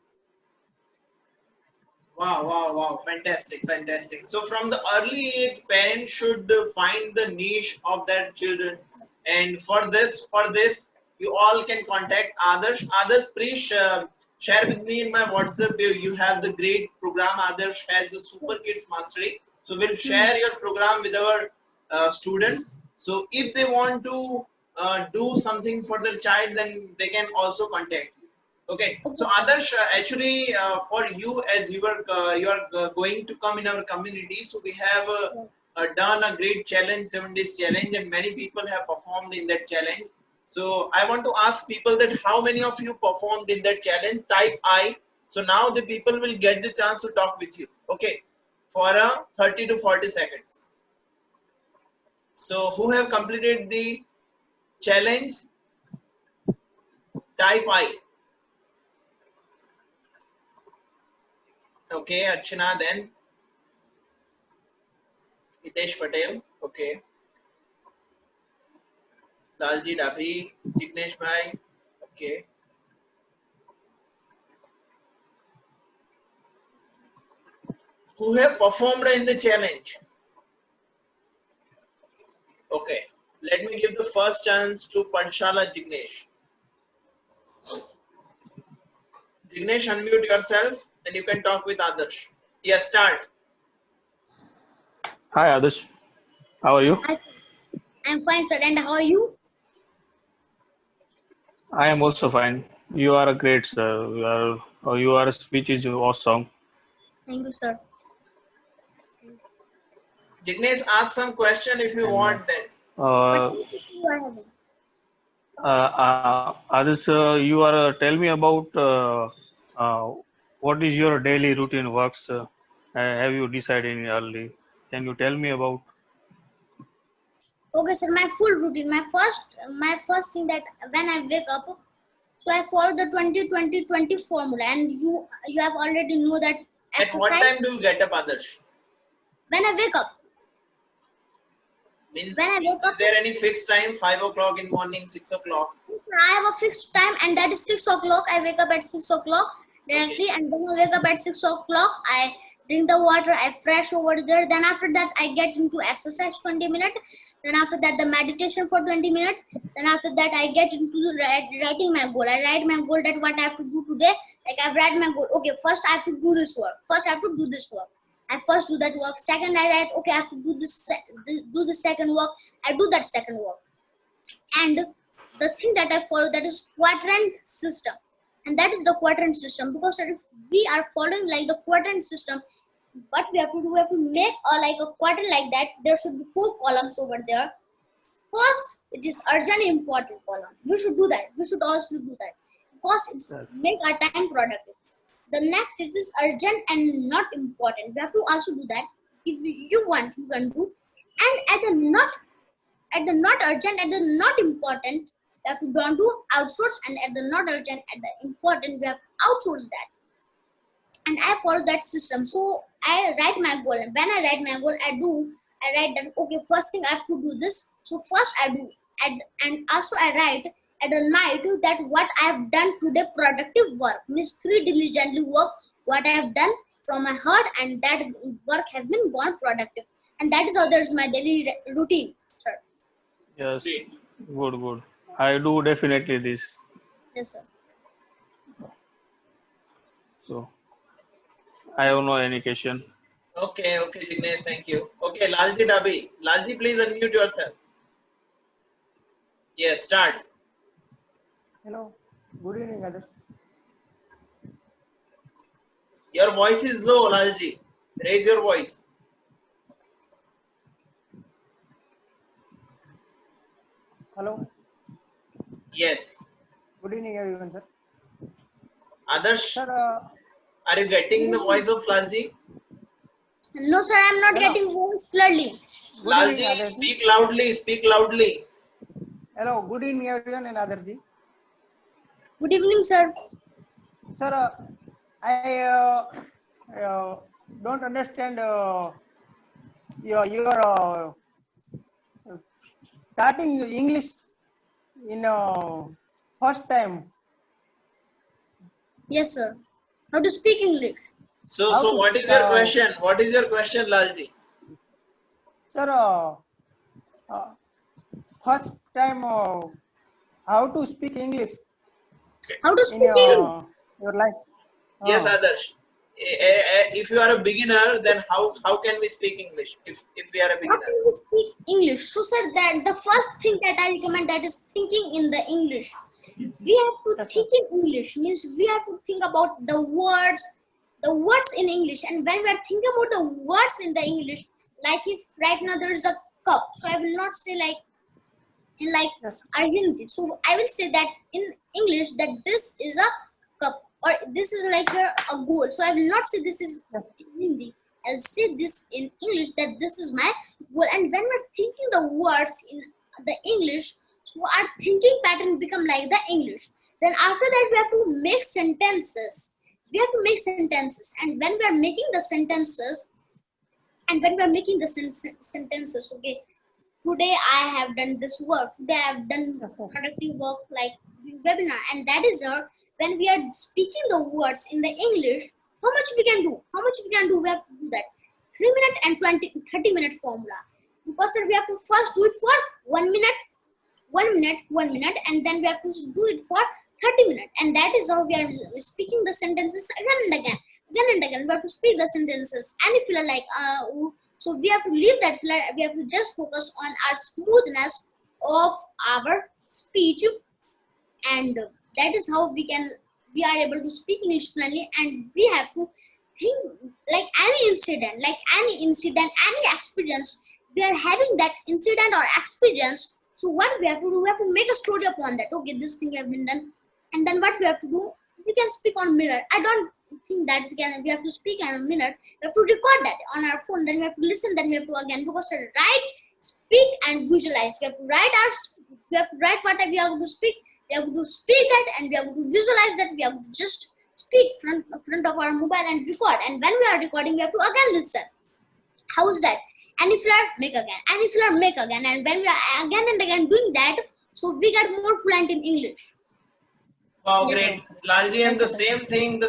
Wow. Fantastic. So from the early age, parents should find the niche of their children. And for this, you all can contact Aadarsh. Aadarsh, please share with me in my WhatsApp. You have the great program. Aadarsh has the Super Kids Mastery. So we'll share your program with our students. So if they want to do something for their child, then they can also contact you. Okay. So Aadarsh, actually, for you, as you are going to come in our community, so we have done a great challenge, 7 days challenge, and many people have performed in that challenge. So I want to ask people that how many of you performed in that challenge? Type I. So now the people will get the chance to talk with you. Okay, for 30 to 40 seconds. So who have completed the challenge? Type I. Okay, Archana, then Hitesh Patel. Okay. Lalji Dabhi, Jignesh Bhai. Okay. Who have performed in the challenge? Okay. Let me give the first chance to Panshala Jignesh. Jignesh, unmute yourself and you can talk with Aadarsh. Yes, start. Hi Aadarsh, how are you? I'm fine, sir. And how are you? I am also fine. You are a great sir. Your speech is awesome. Thank you, sir. Jignesh, ask some question if you And want then. Aadarsh, you are tell me about what is your daily routine works? Have you decided early? Can you tell me about? Okay, sir. My full routine. My first thing that when I wake up, so I follow the 20-20-20 formula, and you have already know that At what exercise. time do you get up, Aadarsh? When I wake up, Means, when I wake is up, there any fixed time? 5 o'clock in morning, 6 o'clock? I have a fixed time, and that is 6 o'clock. I wake up at 6 o'clock directly, Okay. and when I wake up at 6 o'clock, I drink the water, I fresh over there. Then after that, I get into exercise 20 minutes. Then after that, the meditation for 20 minutes. Then after that, I get into writing my goal. I write my goal that what I have to do today. Like I've write my goal. Okay, first I have to do this work. I first do that work. Second, I write. Okay, I have to do do the second work. I do that second work. And the thing that I follow, that is quadrant system, and that is the quadrant system, because if we are following like the quadrant system, what we have to do, we have to make like a quadrant like that. There should be 4 columns over there. First it is urgent and important column. We should do that. We should also do that because it's Yes. make our time productive. The next, it is urgent and not important. We have to also do that. If you want, you can do. And at the not urgent, at the not important, we have to don't do outsource, and at the not urgent, at the important, we have to outsource that. And I follow that system. So I write my goal, and when I write my goal, I write that okay, first thing I have to do this. So first I do, and also I write at the night that what I have done today, productive work means three diligently work what I have done from my heart, and that work has been gone productive, and that is how there's my daily routine, sir. Yes. Great. Good, good. I do definitely this. Yes, sir. So I have no any question. Okay, okay, Jignesh, thank you. Okay, Lalji Dabi. Lalji, please unmute yourself. Yes, start. Hello, good evening, Aadarsh. Your voice is low, Lalji. Raise your voice. Hello, Yes. good evening, everyone, sir. Adarsh, Sir, are you getting the voice of Lalji? No, sir, I'm not hello, getting voice clearly. good evening, Lalji, Aadarsh. speak loudly, speak loudly. Hello, good evening, everyone, and Aadarsh. Good evening, sir. Sir, I don't understand your starting English in first time. Yes, sir. How to speak English? So, How so to, what is your question? What is your question, Lalji? sir, uh, first time how to speak English How to in speak English? your life? Yes, Adarsh. If you are a beginner, then how can we speak English? If we are a How beginner. can we speak English? So, sir, that the first thing that I recommend, that is thinking in the English. We have to Yes, sir. think in English. Means we have to think about the words in English. And when we are thinking about the words in the English, like if right now there is a cup, so I will not say like in like Yes. Hindi. So I will say that in English that this is a cup, or this is like a goal. So I will not say this is Yes. in Hindi. I'll say this in English that this is my goal. And when we're thinking the words in the English, so our thinking pattern become like the English. Then after that we have to make sentences. We have to make sentences, and when we are making the sentences, sentences, okay, today I have done this work, today I have done Yes, sir. productive work like doing webinar, and that is when we are speaking the words in the English, how much we can do, we have to do that 3 minute and 30 minute formula, because sir, we have to first do it for 1 minute, 1 minute, and then we have to do it for 30 minutes, and that is how we are speaking the sentences again and again, we have to speak the sentences. And if you are like so we have to leave that filler, we have to just focus on our smoothness of our speech, and that is how we are able to speak English fluently. And we have to think like any incident, any experience, we are having that incident or experience. So what we have to do, we have to make a story upon that. Okay, this thing have been done, and then what we have to do, we can speak on mirror. I don't think that we have to speak on a minute. We have to record that on our phone, then we have to listen, then we have to again, because write, speak, and visualize. We have to write what we are going to speak. We have to speak that, and we have to visualize that. We have to just speak front of our mobile and record. And when we are recording, we have to again listen. How is that? And if you are make again, and if you are make again, and when we are again and again doing that, so we get more fluent in English. Wow, Yes, great. Lalji, and the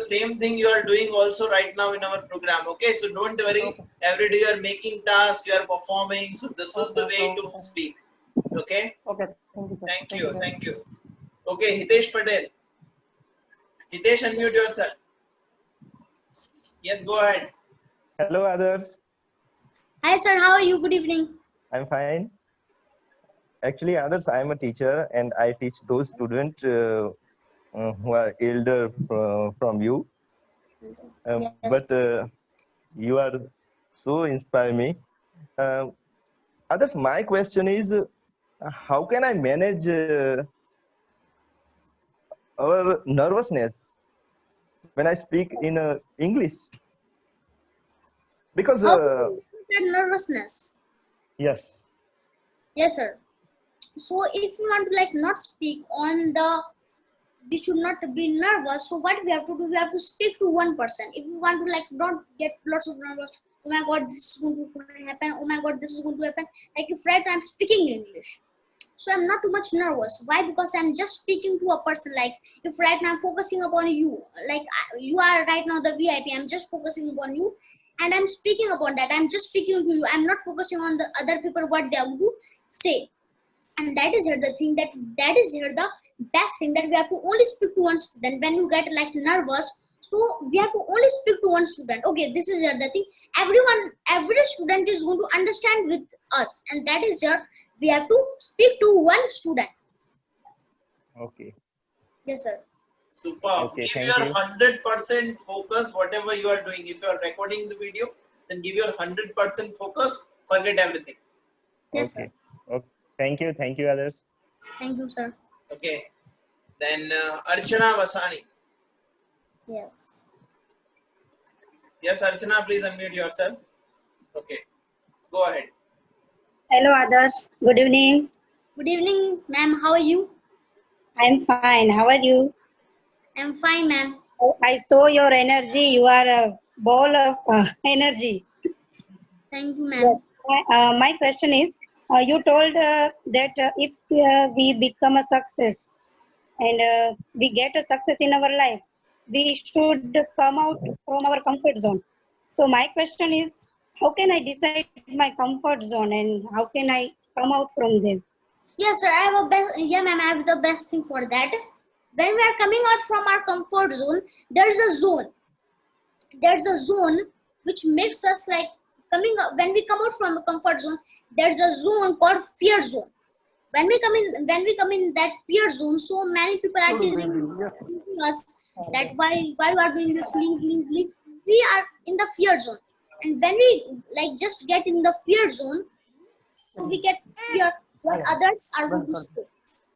same thing you are doing also right now in our program. Okay, so don't worry. Okay. Every day you are making tasks, you are performing. So this is the way Okay. to speak. Okay. Okay. Thank you, sir. Thank Thank you. sir. Thank you. Okay, Hitesh Patel. Hitesh, unmute yourself. Yes, go ahead. Hello, others. Hi sir, how are you? Good evening. I'm fine. Actually, others, I'm a teacher and I teach those students who are elder from you. Yes. But you are so inspire me. Others, my question is, how can I manage our nervousness when I speak in English? Because How to reduce that nervousness? yes, Yes, sir. So if you want to like not speak on the, we should not be nervous. So what we have to do, we have to speak to one person. If you want to like don't get lots of nervous, oh my god, this is going to happen, oh my god, this is going to happen. Like if right now I'm speaking English, so I'm not too much nervous. Why? Because I'm just speaking to a person. Like if right now I'm focusing upon you, like you are right now the VIP, I'm just focusing upon you and I'm speaking upon that. I'm just speaking to you. I'm not focusing on the other people, what they are going to say. And that is here the thing, that is here the best thing, that we have to only speak to one student. When you get like nervous, so we have to only speak to one student. Okay, this is here the thing, every student is going to understand with us, and that is here we have to speak to one student. okay, Yes, sir. Superb. okay, Give thank your you. 100% focus, whatever you are doing. If you are recording the video, then give your 100% focus, forget everything. Yes, sir. Okay, okay, thank you, Aadarsh. Thank you, sir. Okay. Then Archana Vasani. Yes. Yes, Archana, please unmute yourself. Okay. Go ahead. Hello, Aadarsh. Good evening. Good evening, ma'am. How are you? I'm fine. How are you? I'm fine, ma'am. I saw your energy. You are a ball of energy. Thank you, Yes. ma'am. My question is, you told that if we become a success and we get a success in our life, we should come out from our comfort zone. So my question is, how can I decide my comfort zone and how can I come out from them? Yes, sir. I have a best. Yeah, ma'am. I have the best thing for that. When we are coming out from our comfort zone, there's a zone. There's a zone which makes us like coming up. When we come out from a comfort zone, there's a zone called fear zone. When we come in that fear zone, so many people are teasing us that why you are doing this, leave. We are in the fear zone, and when we like just get in the fear zone, so we get fear what others are going to say.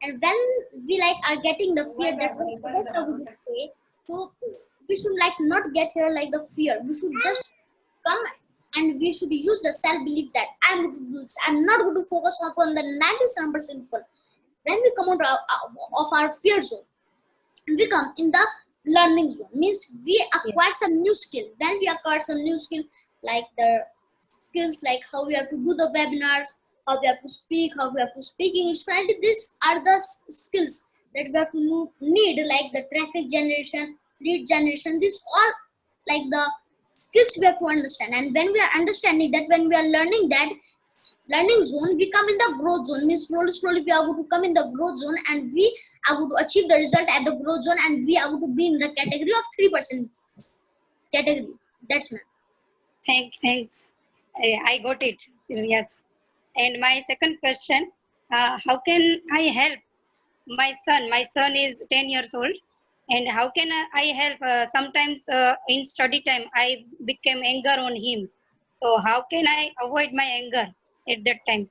And when we like are getting the fear that what others are going to say, so we should like not get here like the fear. We should just come and we should use the self-belief that I'm going to do this. I'm not going to focus upon the 97% people. When we come out of our fear zone, we come in the learning zone, means we Yes. acquire some new skill. When we acquire some new skill, like the skills like how we have to do the webinars, how we have to speak, how we have to speak English, finally these are the skills that we have to need, like the traffic generation, lead generation, this all like the skills we have to understand. And when we are understanding that, when we are learning that learning zone, we come in the growth zone, means slowly we are going to come in the growth zone, and we are going to achieve the result at the growth zone, and we are going to be in the category of 3% category. That's my. Thanks. I got it. Yes. And my second question, how can I help my son? My son is 10 years old. And how can I help? Sometimes in study time, I became anger on him. So how can I avoid my anger at that time?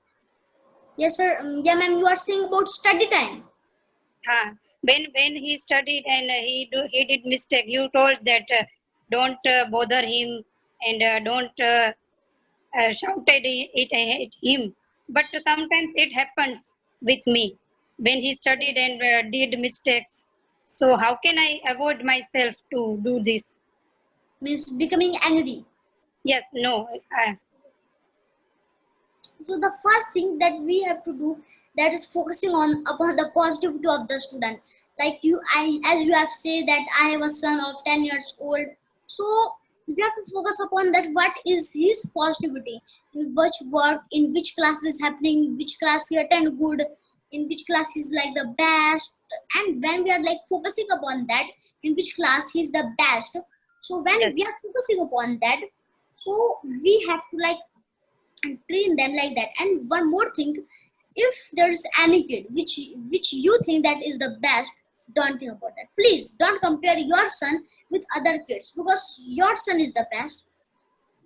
Yes, sir. Yeah, ma'am, you are saying about study time. When he studied and he did mistake, you told that don't bother him and don't shouted it at him. But sometimes it happens with me when he studied and did mistakes. So how can I avoid myself to do this? Means becoming angry. Yes, no. So the first thing that we have to do, that is focusing on upon the positivity of the student. Like as you have said that I have a son of 10 years old. So we have to focus upon that. What is his positivity? In which work, in which class is happening, which class he attend good, in which class is like the best. And when we are like focusing upon that, in which class he is the best. So when Yes, we are focusing upon that, so we have to like and train them like that. And one more thing, if there's any kid which you think that is the best, don't think about that. Please don't compare your son with other kids, because your son is the best,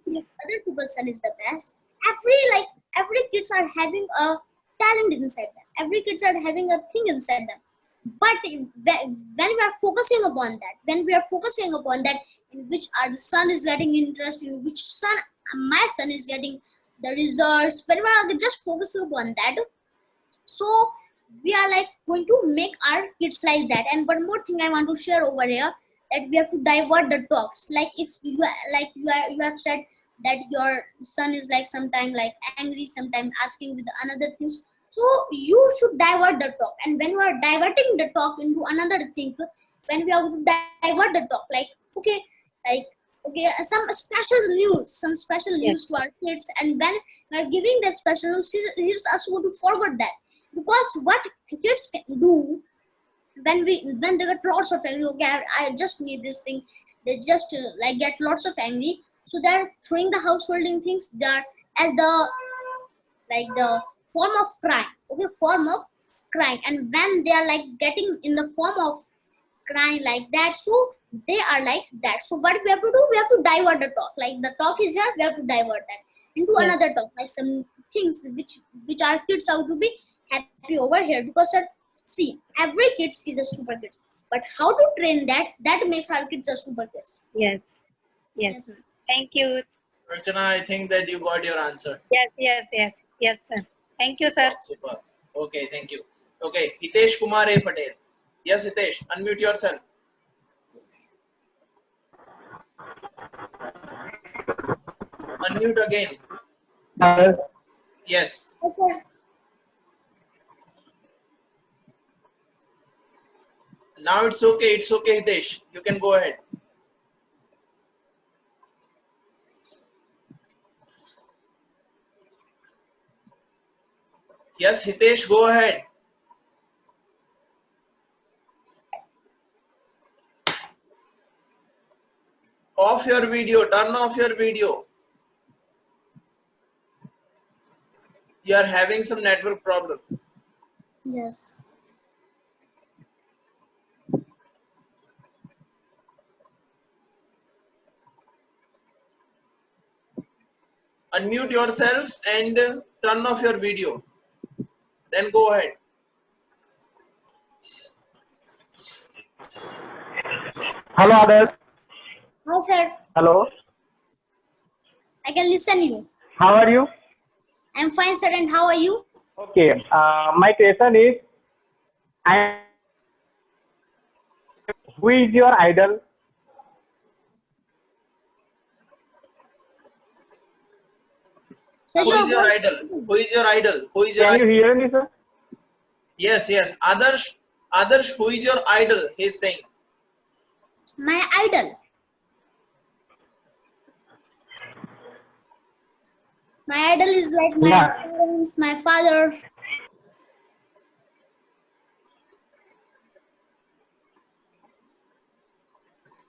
yes, other people's son is the best. Every kids are having a talent inside them. Every kids are having a thing inside them. But when we are focusing upon that, in which our son is getting interest, in which my son is getting the results, when we are just focusing upon that, so we are like going to make our kids like that. And one more thing I want to share over here, that we have to divert the talks. Like if you you have said that your son is like sometimes like angry, sometimes asking with another things, so you should divert the talk. And when you are diverting the talk into another thing, when we are to divert the talk, like okay, like okay, some special Yes. news to our kids, and when we are giving that special news, he's also going to forward that. Because what kids can do, when they get lots of angry, okay, I just need this thing, they just like get lots of angry, so they're throwing the householding things there as the like the form of crying, okay, form of crying. And when they are like getting in the form of crying like that, so they are like that. So what we have to do, we have to divert the talk. Like the talk is here, we have to divert that into Yes. another talk, like some things which our kids have to be happy over here. Because see, every kids is a super kids, but how to train that makes our kids a super kids. Yes. Yes, Yes. ma'am. Thank you. Archana, I think that you got your answer. Yes, sir. Thank you, sir. Super. Okay, thank you. Okay, Hitesh Kumar A. Patel. Yes, Hitesh, unmute yourself. Unmute again. Yes. Yes, sir. Now it's okay. It's okay, Hitesh. You can go ahead. Yes, Hitesh, go ahead. Off your video. Turn off your video. You are having some network problem. Yes. Unmute yourself and turn off your video. Then go ahead. Hello, Aadarsh. Hi, sir. Hello. I can listen you. How are you? I'm fine, sir. And how are you? Okay. My question is, I, who is your idol? Sir, Who is your voice idol? Who is your idol? Who is your Can you idol? hear me, sir? Yes, yes. Aadarsh, who is your idol? He's saying. my idol. My idol is like my Yeah. parents, my father.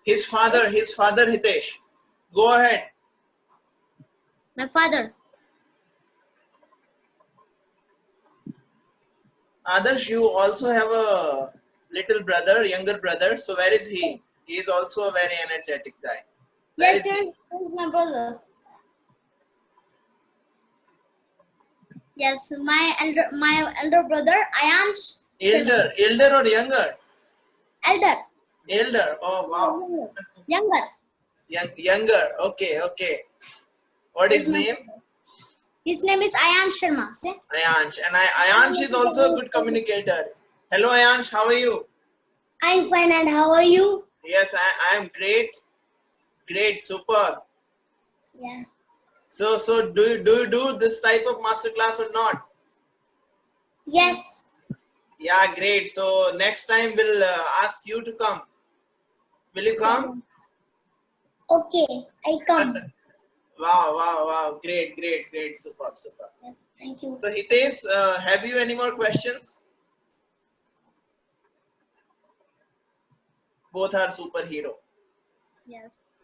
His father, Hitesh. Go ahead. My father. Aadarsh, you also have a little brother, younger brother. So where is he? He is also a very energetic guy. Where Yes, is sir. he? He's my brother. Yes, my elder brother. Ayansh. Elder or younger? Elder. Elder. Oh wow. Younger. Younger. Okay, okay. What He's is my name? brother. His name is Ayansh Sharma. See? Ayansh. And Ayansh is also a good communicator. Hello Ayansh, how are you? I'm fine. And how are you? Yes, I am great. Great, super. Yeah. So do you do this type of masterclass or not? Yes. Yeah, great. So next time we'll ask you to come. Will you Yes. come? Okay. I come. Wow. Great. Superb. Yes. Thank you. So Hitesh, have you any more questions? Both are superhero. Yes.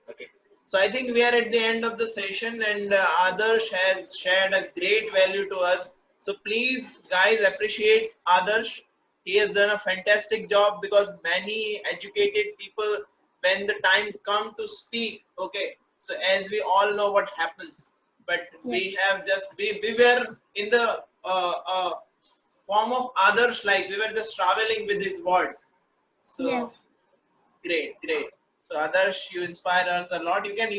Okay. So I think we are at the end of the session, and Aadarsh has shared a great value to us. So please, guys, appreciate Aadarsh. He has done a fantastic job, because many educated people, when the time come to speak, okay. So as we all know what happens, but we have just we were in the a form of Aadarsh, like we were just traveling with these words. So Yes. great. So Aadarsh, you inspire us a lot. You can